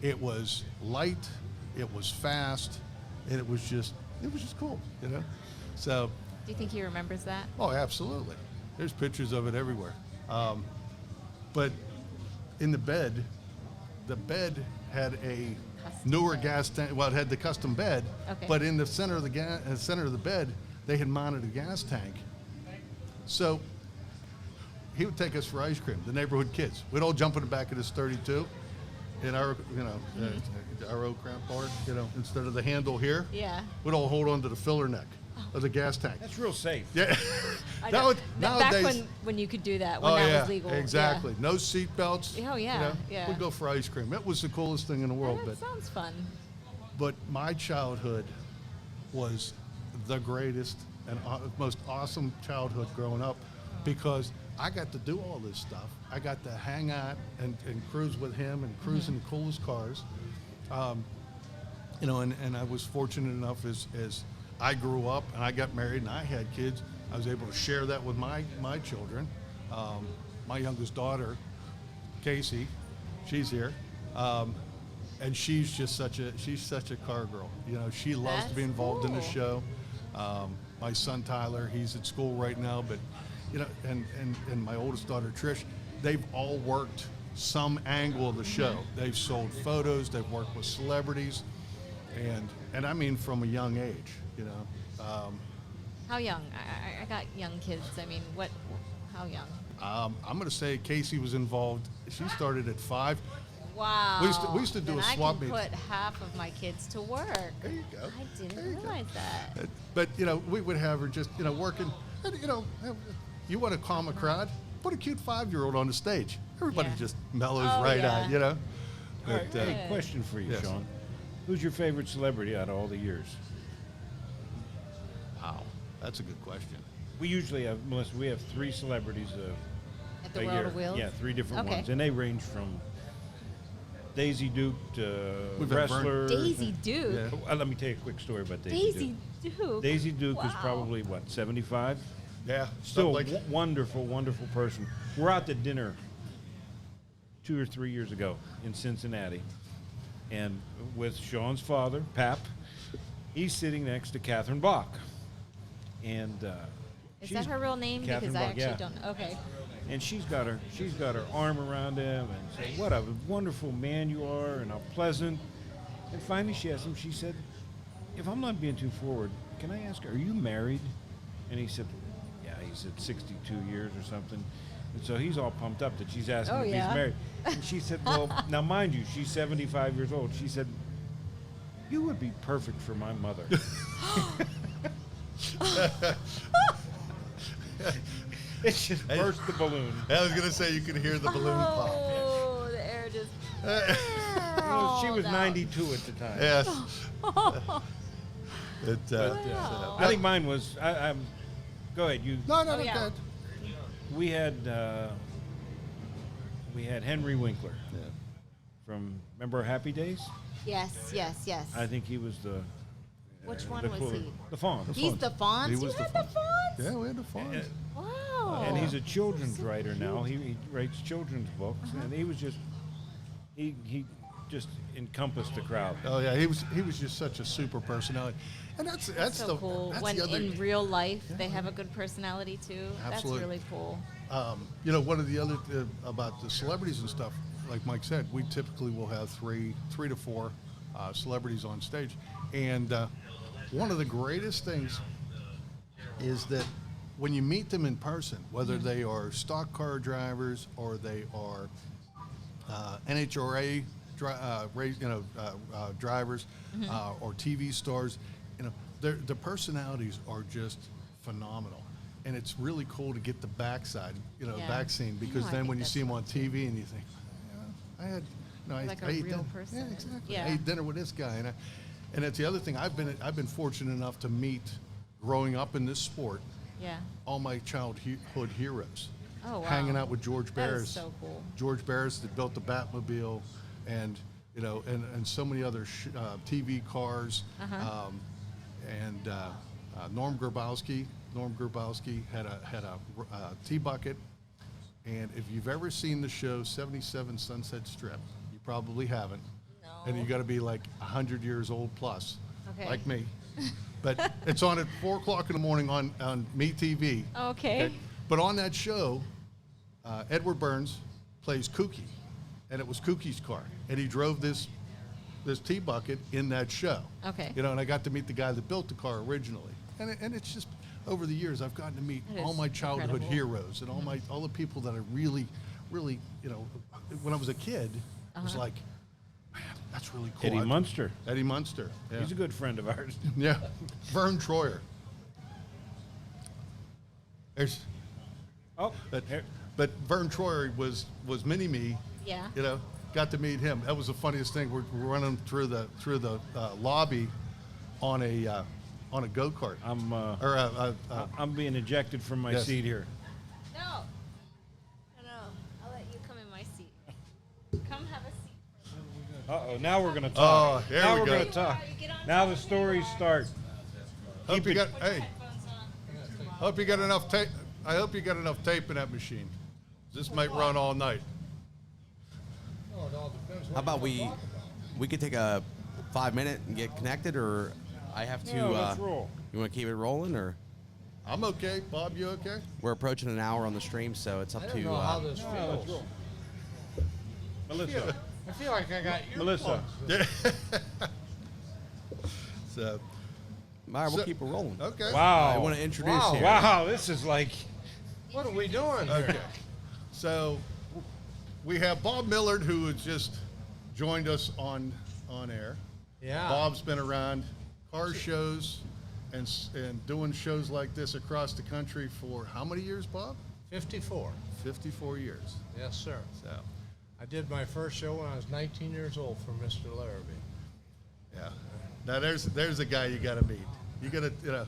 It was light, it was fast, and it was just cool, So, Do you think he remembers that? oh, absolutely. There's pictures of it everywhere. But in the bed had a Custom newer bed. gas tank. Well, it had the custom bed, Okay. but in the center of the bed, they had mounted a gas tank. So he would take us for ice cream, the neighborhood kids. We'd all jump in the back of this 32 in our, our old cramp bar, instead of the handle here. Yeah. We'd all hold on to the filler neck of the gas tank. That's real safe. Yeah. I Now know. it- Back nowadays, when you could do that, when oh that yeah, was legal. exactly. No seat belts. Oh, yeah, yeah. We'd go for ice cream. It was the coolest thing in the Yeah. world. That sounds fun. But my childhood was the greatest and most awesome childhood growing up, because I got to do all this stuff. I got to hang out and cruise with him and cruise in the coolest cars. And I was fortunate enough as I grew up and I got married and I had kids, I was able to share that with my children. My youngest daughter, Casey, she's here. And she's just such a car girl. She loves to be That's involved in the cool. show. My son Tyler, he's at school right now, but and my oldest daughter Trish, they've all worked some angle of the show. They've sold photos, they've worked with celebrities, and I mean from a young age. How young? I got young kids. I mean, how young? I'm going to say Casey was involved. She started at 5. Wow. We used to do Then a swap I can meet. put half of my kids to work. There you go. I There you didn't go. realize that. But we would have her just working. And, you want to calm a crowd? Put a cute 5-year-old on the stage. Everybody Yeah. just mellows Oh, right yeah. out. All right, But, hey, question for you, yes. Sean. Who's your favorite celebrity out of all the years? wow, that's a good question. We usually have, Melissa, we have 3 celebrities At the a World year. of Wheels? Yeah, 3 different Okay. ones, and they range from Daisy Duke to We've had wrestler. Daisy Duke. Yeah. Let me tell you a quick story about Daisy Duke. Daisy Duke is Wow. probably, 75? Yeah, Still like wonderful, wonderful person. We're out to dinner 2 or 3 years ago in Cincinnati, and with Sean's father, Pap, he's sitting next to Catherine Bach, and Is she's that her real name? Catherine Because I Bach, actually yeah. don't know. Okay. And she's got her arm around him and said, "What a wonderful man you are, and how pleasant." And finally, she asked him. She said, "If I'm not being too forward, can I ask, are you married?" And he said, "Yeah." He said 62 years or something. And so he's all pumped up that she's asking if he's married. And she said, "Well, now mind you, she's 75 years old." She said, "You would be perfect for my mother." It just burst the balloon. I was gonna say you could hear the balloon pop. Oh, the air just. She was 92 at the time. Yes. Wow. I think mine was. Go ahead. You. No, Oh, yeah. good. We had Henry Winkler Yeah. from, remember Happy Days? Yes. I think he was the. Which one the was cooler- he? The Fonz. He's the Fonz. He You was the had the Fonz. Yeah, we had the fun. Wow. And he's a children's writer now. He writes children's books, and he was just he just encompassed the crowd. Oh yeah, he was just such a super personality, and that's so the cool. that's When the other. in real life they have a good personality too. Absolutely. That's really cool. One of the other about the celebrities and stuff, like Mike said, we typically will have three to four celebrities on stage, and one of the greatest things is that when you meet them in person, whether they are stock car drivers or they are NHRA drivers or TV stars, their personalities are just phenomenal. And it's really cool to get the backside, back scene, because I then think when you that's see them on TV and you think, I had, Like a I ate real dinner. person. Yeah, exactly. Yeah. I ate dinner with this guy, and that's the other thing. I've been fortunate enough to meet, growing up in this sport, Yeah. all my childhood heroes. Oh, wow. Hanging out with George That Barris. is so cool. George Barris that built the Batmobile, and and so many other TV cars, and Norm Grabowski. Norm Grabowski had a T-bucket, and if you've ever seen the show 77 Sunset Strip, you probably haven't. No. And you got to be like 100 years old plus, Okay. like me. But it's on at 4 o'clock in the morning on MeTV. Okay. But on that show, Edward Burns plays Kooky, and it was Kooky's car, and he drove this T-bucket in that show. Okay. And I got to meet the guy that built the car originally, and it's just over the years I've gotten to meet That all is my childhood incredible. heroes and all the people that I really, really, when I was a kid, it was like, man, that's really cool. Eddie Munster. Eddie Munster. Yeah. He's a good friend of ours. Yeah. Vern Troyer. There's. Oh, But Vern Troyer was Mini-Me. Yeah. Got to meet him. That was the funniest thing. We're running through the lobby on a go-kart. I'm being ejected from my Yes. seat here. No. I'll let you come in my seat. Come have a seat. Uh-oh, now we're going to talk. Oh, here now we we're go. going to talk. Now the stories start. Hope you got Headphones on. hope you got enough tape. I hope you got enough tape in that machine. This might run all night. How about we could take a 5-minute and get connected, or I have to. No, let's roll. You want to keep it rolling, or I'm okay. Bob, you okay? we're approaching an hour on the stream, so it's up I to. don't know how this No, let's feels. roll. Melissa. I feel like I got Melissa. earplugs. So, All right, we'll So- keep it rolling. okay. Wow. I want to introduce Wow. here. Wow, this is like. What are we doing here? Okay. So we have Bob Millard, who has just joined us on air. Yeah. Bob's been around car shows and doing shows like this across the country for how many years, Bob? 54. 54 years. Yes, sir. So, I did my first show when I was 19 years old for Mr. Larrabee. yeah. Now there's a guy you got to meet. You got to,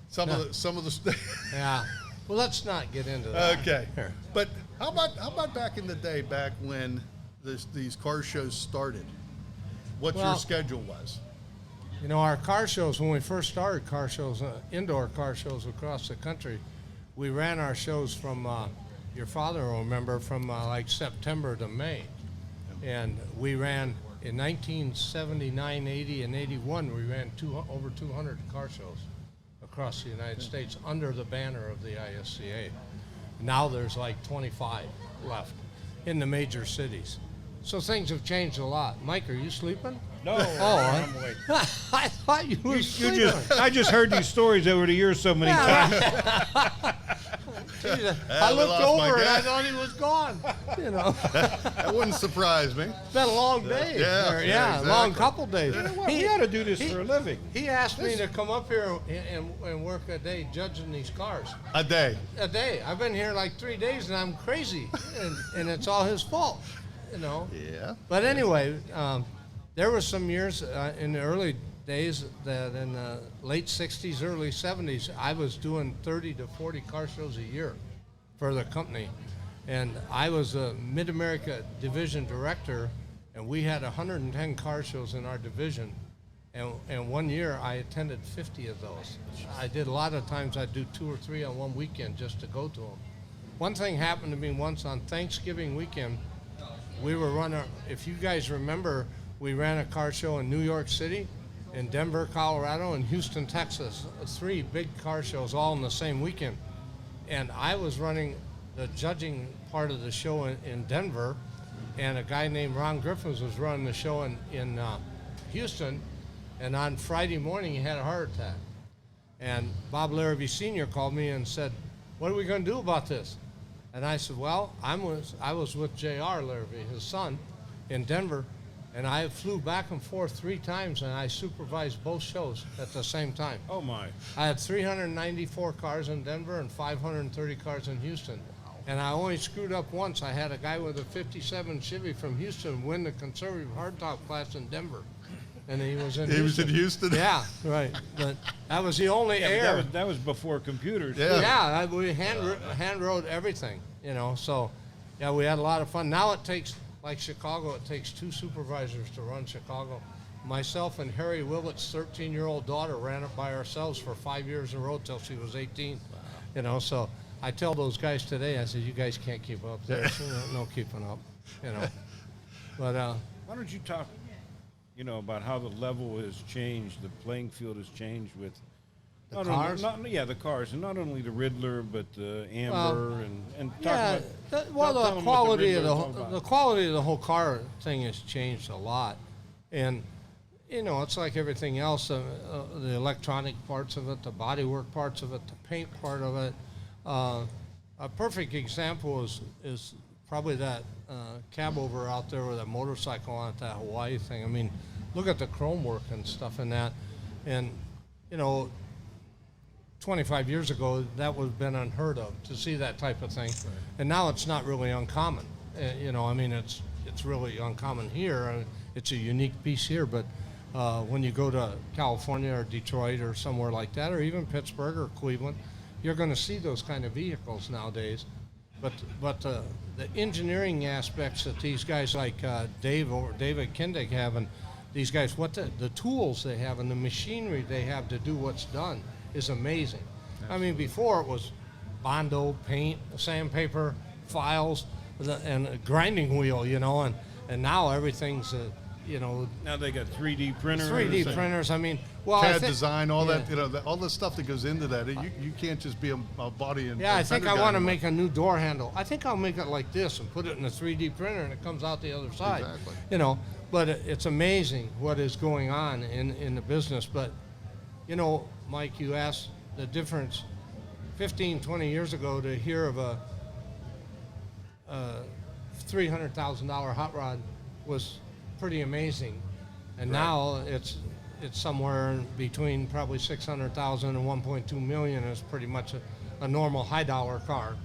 some of the. Yeah. Well, let's not get into that. Okay. Here. But how about back in the day, back when these car shows started? What your Well- schedule was? Our car shows, when we first started car shows, indoor car shows across the country, we ran our shows from, your father will remember, from like September to May. And we ran, in 1979, 80, and 81, we ran over 200 car shows across the United States under the banner of the ISCA. Now there's like 25 left in the major cities. So things have changed a lot. Mike, are you sleeping? No, Oh, I'm awake. I thought you were sleeping. I just heard these stories over the years so many times. Jesus, we I looked lost my over and I guest. thought he was gone. You know, That wouldn't surprise me. it's been a long day. Yeah, yeah, long exactly. couple days. We ought to do this for a living. He asked me to come up here and work a day judging these cars. A day. A day. I've been here like 3 days and I'm crazy, and it's all his fault, you know. Yeah. But anyway, there were some years in the early days that in the late 60s, early 70s, I was doing 30 to 40 car shows a year for the company. And I was a Mid-America division director, and we had 110 car shows in our division. And 1 year I attended 50 of those. I did a lot of times I'd do 2 or 3 on one weekend just to go to them. One thing happened to me once on Thanksgiving weekend. We were running, if you guys remember, we ran a car show in New York City, in Denver, Colorado, and Houston, Texas. 3 big car shows all in the same weekend. And I was running the judging part of the show in Denver, and a guy named Ron Griffiths was running the show in Houston. And on Friday morning, he had a heart attack. And Bob Larrabee Sr. called me and said, "What are we going to do about this?" And I said, "Well, I was with J.R. Larrabee, his son, in Denver, and I flew back and forth 3 times, and I supervised both shows at the same time. Oh, my. I had 394 cars in Denver and 530 cars in Houston. And I only screwed up once. I had a guy with a 57 Chevy from Houston win the conservative hardtop class in Denver. And he was in Houston? Yeah, right. But that was the only air. That was before computers. Yeah. Yeah, we hand wrote everything, you know. So, yeah, we had a lot of fun. Now it takes, like Chicago, it takes 2 supervisors to run Chicago. Myself and Harry Willett's 13-year-old daughter ran it by ourselves for 5 years in a row till she was 18. Wow. You know, so I tell those guys today, I said, you guys can't keep up. There's no keeping up, you know. But Why don't you talk, about how the level has changed, the playing field has changed with The cars? The cars, and not only the Riddler, but the Amber, and talk yeah, about. the quality of the quality of the whole car thing has changed a lot, and it's like everything else. The electronic parts of it, the bodywork parts of it, the paint part of it. A perfect example is probably that cab over out there with a motorcycle on it, that Hawaii thing. I mean, look at the chrome work and stuff in that, and 25 years ago, that would have been unheard of to see that type of thing. Right. And now it's not really uncommon. It's really uncommon here. It's a unique piece here, but when you go to California or Detroit or somewhere like that, or even Pittsburgh or Cleveland, you're going to see those kind of vehicles nowadays. But the engineering aspects that these guys like David Kindig have, and these guys, the tools they have and the machinery they have to do what's done is amazing. Absolutely. I mean, before it was Bondo, paint, sandpaper, files, and a grinding wheel, and now everything's, Now they got 3D printers. 3D printers, I mean, CAD design, all that, all the stuff that goes into that. You can't just be a body and I think I want to anymore. make a new door handle. I think I'll make it like this and put it in a 3D printer, and it comes out the other side. Exactly. But it's amazing what is going on in the business. But, Mike, you asked the difference 15, 20 years ago to hear of a $300,000 hot rod was pretty amazing. And now it's somewhere in between probably 600,000 and 1.2 million is pretty much a normal high dollar car,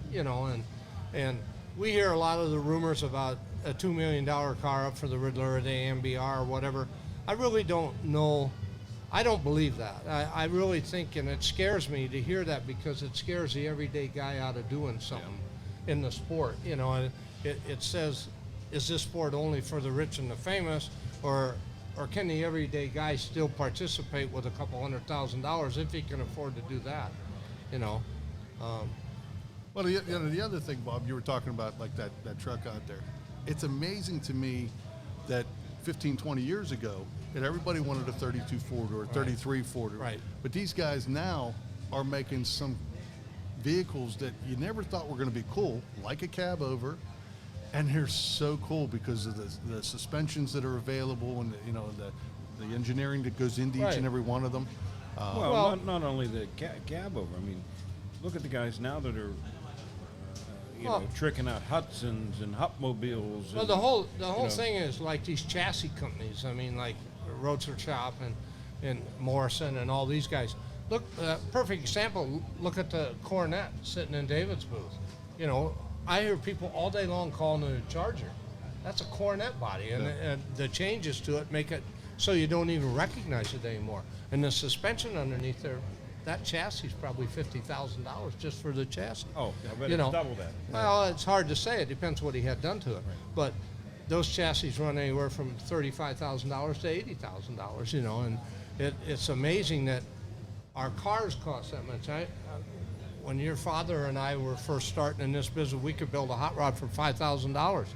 and we hear a lot of the rumors about a $2 million car up for the Riddler or the AMBR or whatever. I really don't know. I don't believe that. I really think, and it scares me to hear that, because it scares the everyday guy out of doing something in the sport. It says, is this sport only for the rich and the famous, or can the everyday guy still participate with a couple $100,000 if he can afford to do that? Well, the other thing, Bob, you were talking about, like that truck out there. It's amazing to me that 15, 20 years ago, that everybody wanted a 32 Ford or a 33 Ford. Right. But these guys now are making some vehicles that you never thought were going to be cool, like a cab over, and they're so cool because of the suspensions that are available and the engineering that goes into each and every one of them. Well, not only the cab over. I mean, look at the guys now that are, tricking out Hudsons and Hupmobiles. Well, the whole thing is like these chassis companies. I mean, like Roadster Shop and Morrison and all these guys. Look, perfect example. Look at the Coronet sitting in David's booth. I hear people all day long calling it a Charger. That's a Coronet body, and the changes to it make it so you don't even recognize it anymore. And the suspension underneath there, that chassis is probably $50,000 just for the chassis. Oh, I bet it's double that. Well, it's hard to say. It depends what he had done to it. Right. But those chassis run anywhere from $35,000 to $80,000. And it's amazing that our cars cost that much. When your father and I were first starting in this business, we could build a hot rod for $5,000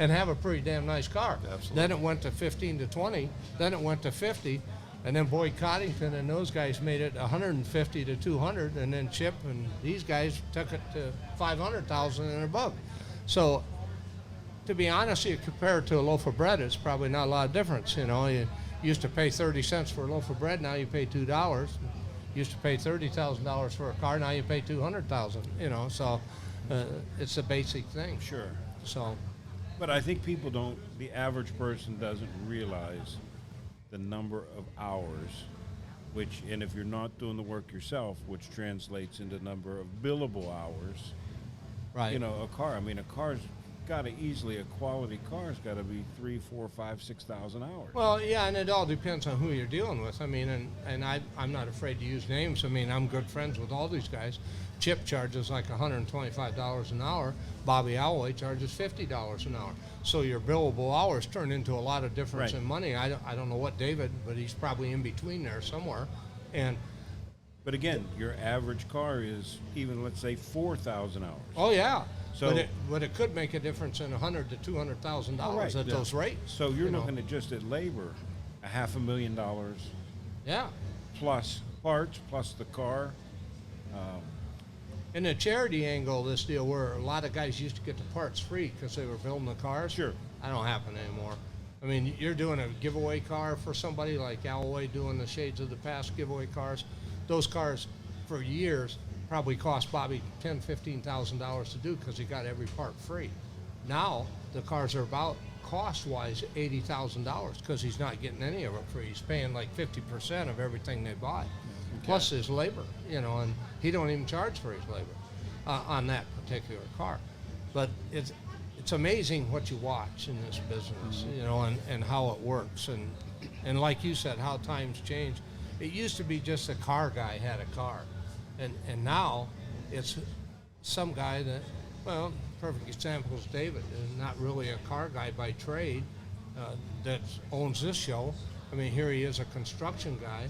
and have a pretty damn nice car. Absolutely. Then it went to 15 to 20. Then it went to 50. And then Boyd Coddington and those guys made it 150 to 200, and then Chip and these guys took it to 500,000 and above. So, to be honest, you compare it to a loaf of bread, it's probably not a lot of difference. You used to pay 30 cents for a loaf of bread, now you pay $2. Used to pay $30,000 for a car, now you pay $200,000. So it's a basic thing. Sure. So, but I think the average person doesn't realize the number of hours, and if you're not doing the work yourself, which translates into number of billable hours. right. A car's got to a quality car's got to be 3, 4, 5, 6,000 hours. Well, yeah, and it all depends on who you're dealing with. I mean, and I'm not afraid to use names. I mean, I'm good friends with all these guys. Chip charges like $125 an hour. Bobby Alway charges $50 an hour. So your billable hours turn into a lot of difference in money. I don't know what David, but he's probably in between there somewhere. But again, your average car is even, let's say, 4,000 hours. Oh yeah. So, but it could make a difference in $100,000 to $200,000 at those rates. So you're looking at just at labor, $500,000. Yeah. Plus parts, plus the car. In the charity angle of this deal, where a lot of guys used to get the parts free because they were building the cars. Sure. That don't happen anymore. I mean, you're doing a giveaway car for somebody like Alloway doing the Shades of the Past giveaway cars. Those cars, for years, probably cost Bobby $10,000, $15,000 to do because he got every part free. Now, the cars are about, cost-wise, $80,000 because he's not getting any of it free. He's paying like 50% of everything they buy. Okay. Plus his labor, and he don't even charge for his labor on that particular car. But it's amazing what you watch in this business, and how it works. And like you said, how times change. It used to be just a car guy had a car. And now it's some guy that, well, perfect example is David, and not really a car guy by trade that owns this show. I mean, here he is, a construction guy,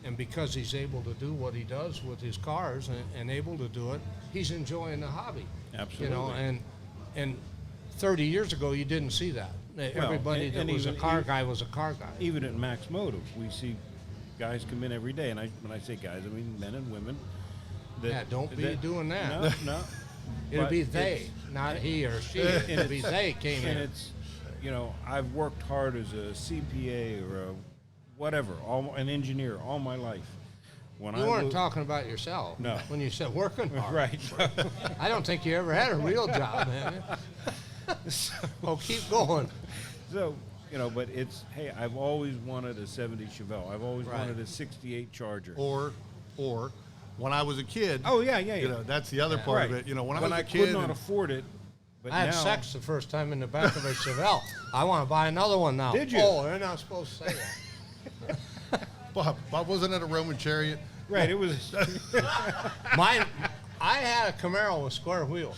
and because he's able to do what he does with his cars and able to do it, he's enjoying the hobby. Absolutely. And 30 years ago, you didn't see that. Everybody that was a car guy was a car guy. Even at Max Motive, we see guys come in every day, and when I say guys, I mean men and women. Don't be doing that. No. It'll be they, not he or she. It'll be they came in. And it's, I've worked hard as a CPA or a whatever, an engineer all my life. You weren't talking about yourself. No. When you said working hard. Right. I don't think you ever had a real job, man. Keep going. So, but it's, hey, I've always wanted a 70 Chevelle. I've always wanted a 68 Charger. Or when I was a kid. Oh, yeah. That's the other part of it. When I was a kid. Could not afford it. But I had sex the first time in the back of a Chevelle. I want to buy another one now. Did you? Oh, they're not supposed to say that. Bob wasn't it a Roman chariot? Right, it was. Mine, I had a Camaro with square wheels,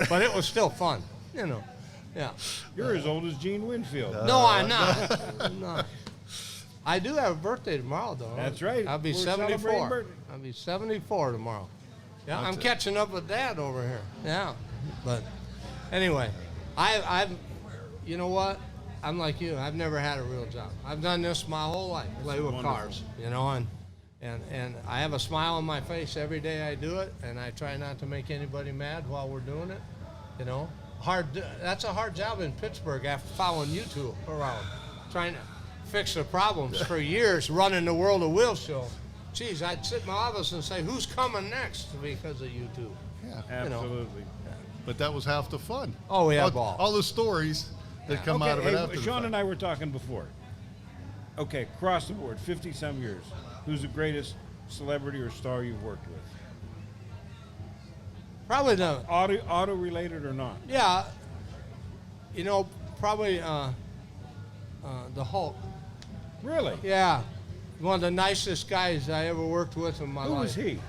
but it was still fun, Yeah. You're as old as Gene Winfield. No, I'm not. No. I do have a birthday tomorrow, though. That's right. I'll be We're 74. I'll be 74 tomorrow. Yeah, I'm catching up with Dad over here. Yeah, but anyway, I've, you know what? I'm like you. I've never had a real job. I've done this my whole life, play with wonderful. cars, And I have a smile on my face every day I do it, and I try not to make anybody mad while we're doing it. You know, that's a hard job in Pittsburgh after following you two around, trying to fix the problems for years, running the World of Wheels show. Geez, I'd sit in my office and say, who's coming next because of you two? Yeah. Absolutely. But that was half the fun. Oh, we had balls. All the stories that come out of it after the Sean fact. and I were talking before. Okay, across the board, 50-some years. Who's the greatest celebrity or star you've worked with? Probably the Auto related or not? Yeah, you know, probably the Hulk. Really? Yeah, one of the nicest guys I ever worked with in my life. Who was he?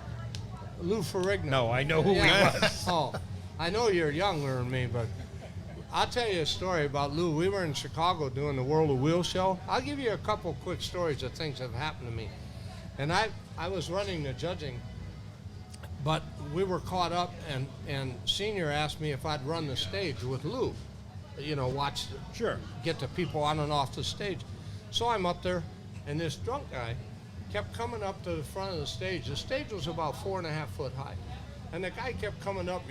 Lou Ferrigno. No, I know who he was. Oh, I know you're younger than me, but I'll tell you a story about Lou. We were in Chicago doing the World of Wheels show. I'll give you a couple quick stories of things that have happened to me. And I was running the judging, but we were caught up, and Senior asked me if I'd run the stage with Lou. You know, Sure. get the people on and off the stage. So I'm up there, and this drunk guy kept coming up to the front of the stage. The stage was about 4.5 foot high. And the guy kept coming up,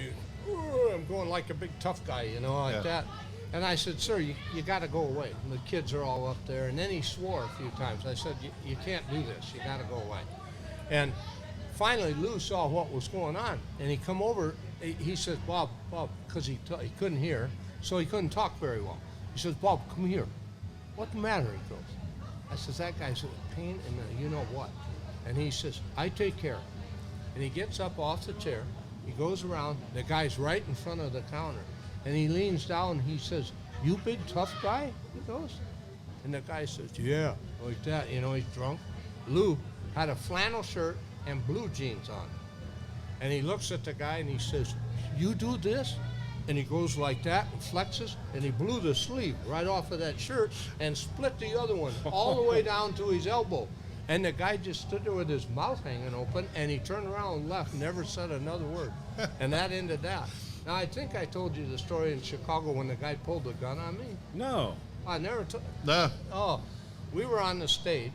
I'm going like a big tough guy, you know, like that. And I said, sir, you got to go away. And the kids are all up there. And then he swore a few times. I said, you can't do this. You got to go away. And finally, Lou saw what was going on. And he come over. He says, Bob, because he couldn't hear, so he couldn't talk very well. He says, Bob, come here. What's the matter? He goes. I says, that guy's a pain in the you know what. And he says, I take care. And he gets up off the chair. He goes around. The guy's right in front of the counter. And he leans down and he says, you big tough guy? He goes. And the guy says, yeah, like that. You know, he's drunk. Lou had a flannel shirt and blue jeans on. And he looks at the guy and he says, you do this? And he goes like that and flexes, and he blew the sleeve right off of that shirt and split the other one all the way down to his elbow. And the guy just stood there with his mouth hanging open, and he turned around and left, never said another word. And that ended that. Now, I think I told you the story in Chicago when the guy pulled the gun on me. No. I never told. No. Oh, we were on the stage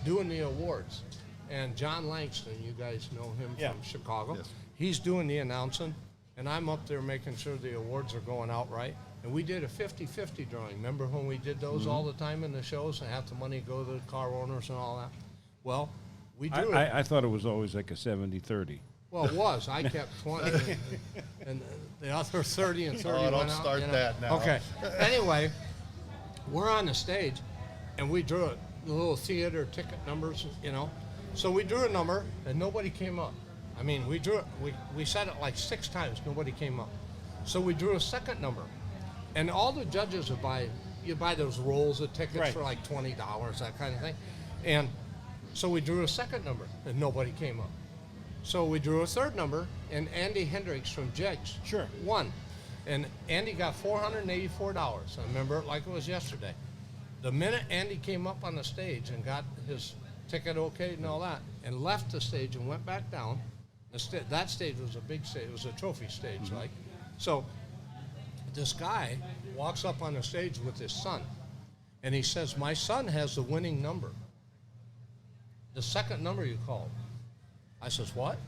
doing the awards, and John Langston, you guys know him from Chicago. Yes. He's doing the announcing, and I'm up there making sure the awards are going out right. And we did a 50-50 drawing. Remember when we did those all the time in the shows, and half the money go to the car owners and all that? Well, we do it. I thought it was always like a 70-30. Well, it was. I kept 20, and the other 30 and 30 Oh, went don't out. start you know? that now. Okay. Anyway, we're on the stage, and we drew it, the little theater ticket numbers, you know. So we drew a number, and nobody came up. I mean, we drew it. We said it like 6 times. Nobody came up. So we drew a second number, and all the judges would buy those rolls of tickets for like $20, that kind of thing. And so we drew a second number, and nobody came up. So we drew a third number, and Andy Hendricks from Jegs won. And Andy got $484. I remember it like it was yesterday. The minute Andy came up on the stage and got his ticket okayed and all that, and left the stage and went back down, that stage was a big stage. It was a trophy stage, like. So this guy walks up on the stage with his son, and he says, my son has the winning number. The second number you called. I says, what?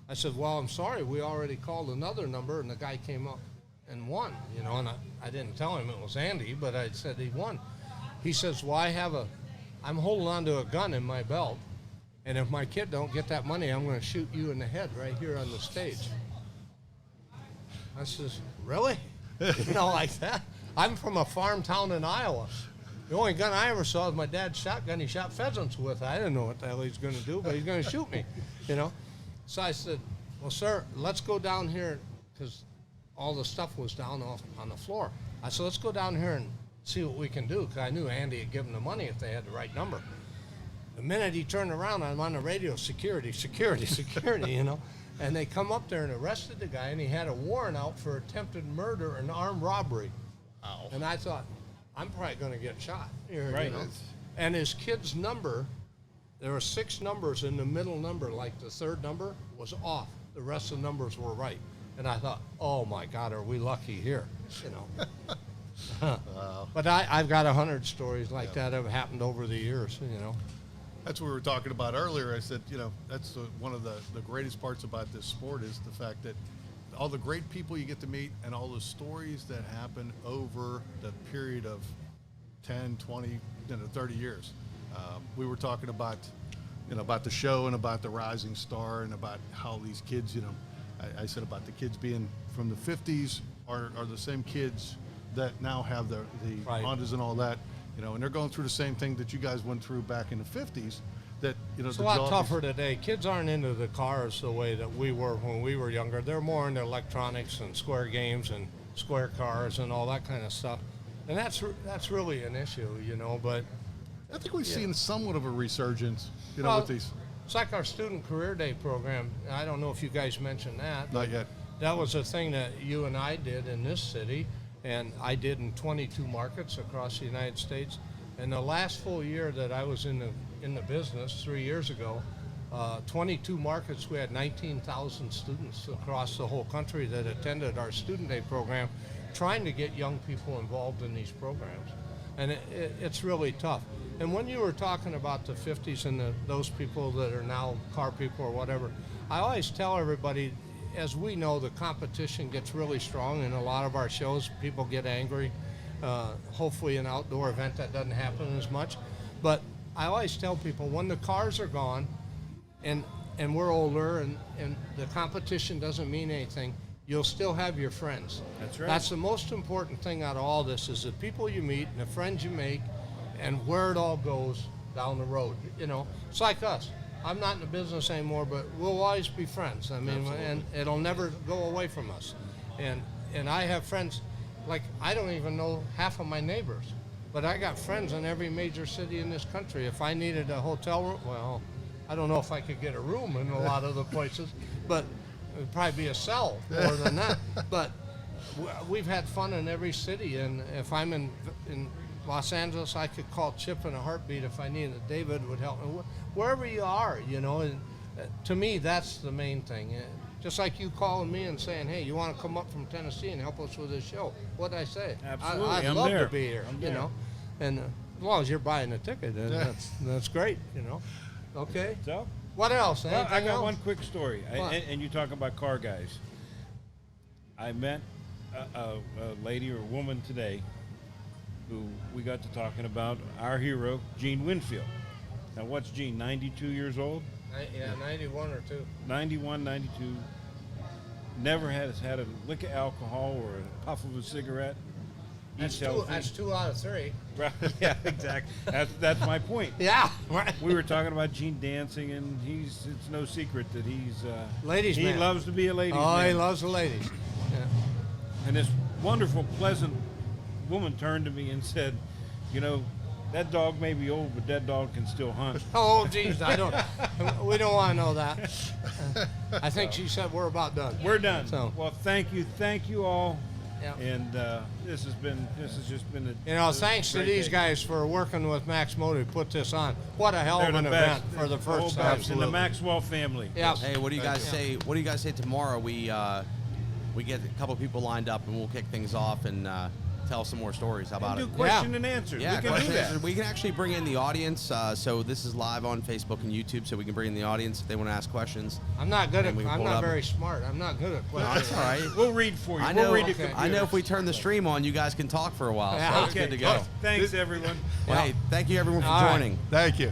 I said, well, I'm sorry, we already called another number, and the guy came up and won, you know, and I didn't tell him it was Andy, but I said he won. He says, well, I'm holding on to a gun in my belt, and if my kid don't get that money, I'm going to shoot you in the head right here on the stage. I says, really? You know, like that? I'm from a farm town in Iowa. The only gun I ever saw was my dad's shotgun he shot pheasants with. I didn't know what the hell he's going to do, but he's going to shoot me, you know? So I said, well, sir, let's go down here, because all the stuff was down off on the floor. I said, let's go down here and see what we can do, because I knew Andy had given the money if they had the right number. The minute he turned around, I'm on the radio, security, you know? And they come up there and arrested the guy, and he had a warrant out for attempted murder and armed robbery. Ow. And I thought, I'm probably going to get shot here, Right. you know? And his kid's number, there were 6 numbers, and the middle number, like the third number, was off. The rest of the numbers were right. And I thought, oh my God, are we lucky here, you know? Wow. But I've got 100 stories like that have happened over the years, you know? That's what we were talking about earlier. I said, that's one of the greatest parts about this sport is the fact that all the great people you get to meet and all the stories that happen over the period of 10, 20, 30 years. We were talking about, about the show and about the rising star and about how these kids, I said about the kids being from the 50s are the same kids that now have the Right. Hondas and all that, and they're going through the same thing that you guys went through back in the 50s. That It's the a lot jockeys- tougher today. Kids aren't into the cars the way that we were when we were younger. They're more into electronics and square games and square cars and all that kind of stuff. And that's really an issue, but I think we've seen somewhat of a resurgence, well, with these. it's like our Student Career Day program. I don't know if you guys mentioned that. Not yet. That was a thing that you and I did in this city, and I did in 22 markets across the United States. And the last full year that I was in the business, 3 years ago, 22 markets, we had 19,000 students across the whole country that attended our Student Day program, trying to get young people involved in these programs. And it's really tough. And when you were talking about the 50s and those people that are now car people or whatever, I always tell everybody, as we know, the competition gets really strong in a lot of our shows. People get angry. Hopefully an outdoor event that doesn't happen as much. But I always tell people, when the cars are gone and we're older and the competition doesn't mean anything, you'll still have your friends. That's right. That's the most important thing out of all this, is the people you meet and the friends you make and where it all goes down the road. It's like us. I'm not in the business anymore, but we'll always be friends. I mean, and it'll never go away from us. And I have friends, like, I don't even know half of my neighbors, but I got friends in every major city in this country. If I needed a hotel room, well, I don't know if I could get a room in a lot of the places, but it'd probably be a cell more than that. But we've had fun in every city, and if I'm in Los Angeles, I could call Chip in a heartbeat if I needed. David would help me. Wherever you are, and to me, that's the main thing. Just like you calling me and saying, hey, you want to come up from Tennessee and help us with this show? What'd I say? Absolutely, I'd I'm love there. to be here, I'm there. And as long as you're buying a ticket, that's great, Okay. So, What else? well, I Anything got else? one quick story. What? And you talk about car guys. I met a lady or a woman today who we got to talking about our hero, Gene Winfield. Now, what's Gene, 92 years old? Yeah, 91 or 2. 91, 92. Never has had a lick of alcohol or a puff of a cigarette. Eats healthy. That's 2 out of 3. Right, yeah, exactly. That's my point. Yeah. Right. We were talking about Gene dancing, and it's no secret that he's Ladies' he man. loves to be a ladies' Oh, man. he loves the ladies. Yeah. And this wonderful, pleasant woman turned to me and said, that dog may be old, but that dog can still hunt. Oh, geez, we don't want to know that. I think she said we're about done. We're done. So, Well, thank you all. Yep. And this has just been a thanks to great these day. guys for working with Max Motor to put this on. What a hell They're of an the event best. for the whole first time. bunch in the Maxwell family. Yeah. Hey, what do you guys say? What do you guys say tomorrow? We get a couple people lined up and we'll kick things off and tell some more stories. How about And it? do question and answers. Yeah, we can do question and that. answers. We can actually bring in the audience. So this is live on Facebook and YouTube, so we can bring in the audience if they want to ask questions. I'm not good at. And we I'm pull not up- very smart. I'm not good at No, questions. that's all right. We'll read for you. I We'll know. read the Okay. computer. I know if we turn the stream on, you guys can talk for a while. Yeah. So it's Okay. good to go. Thanks, everyone. Well, hey, thank you everyone for All right. joining. Thank you.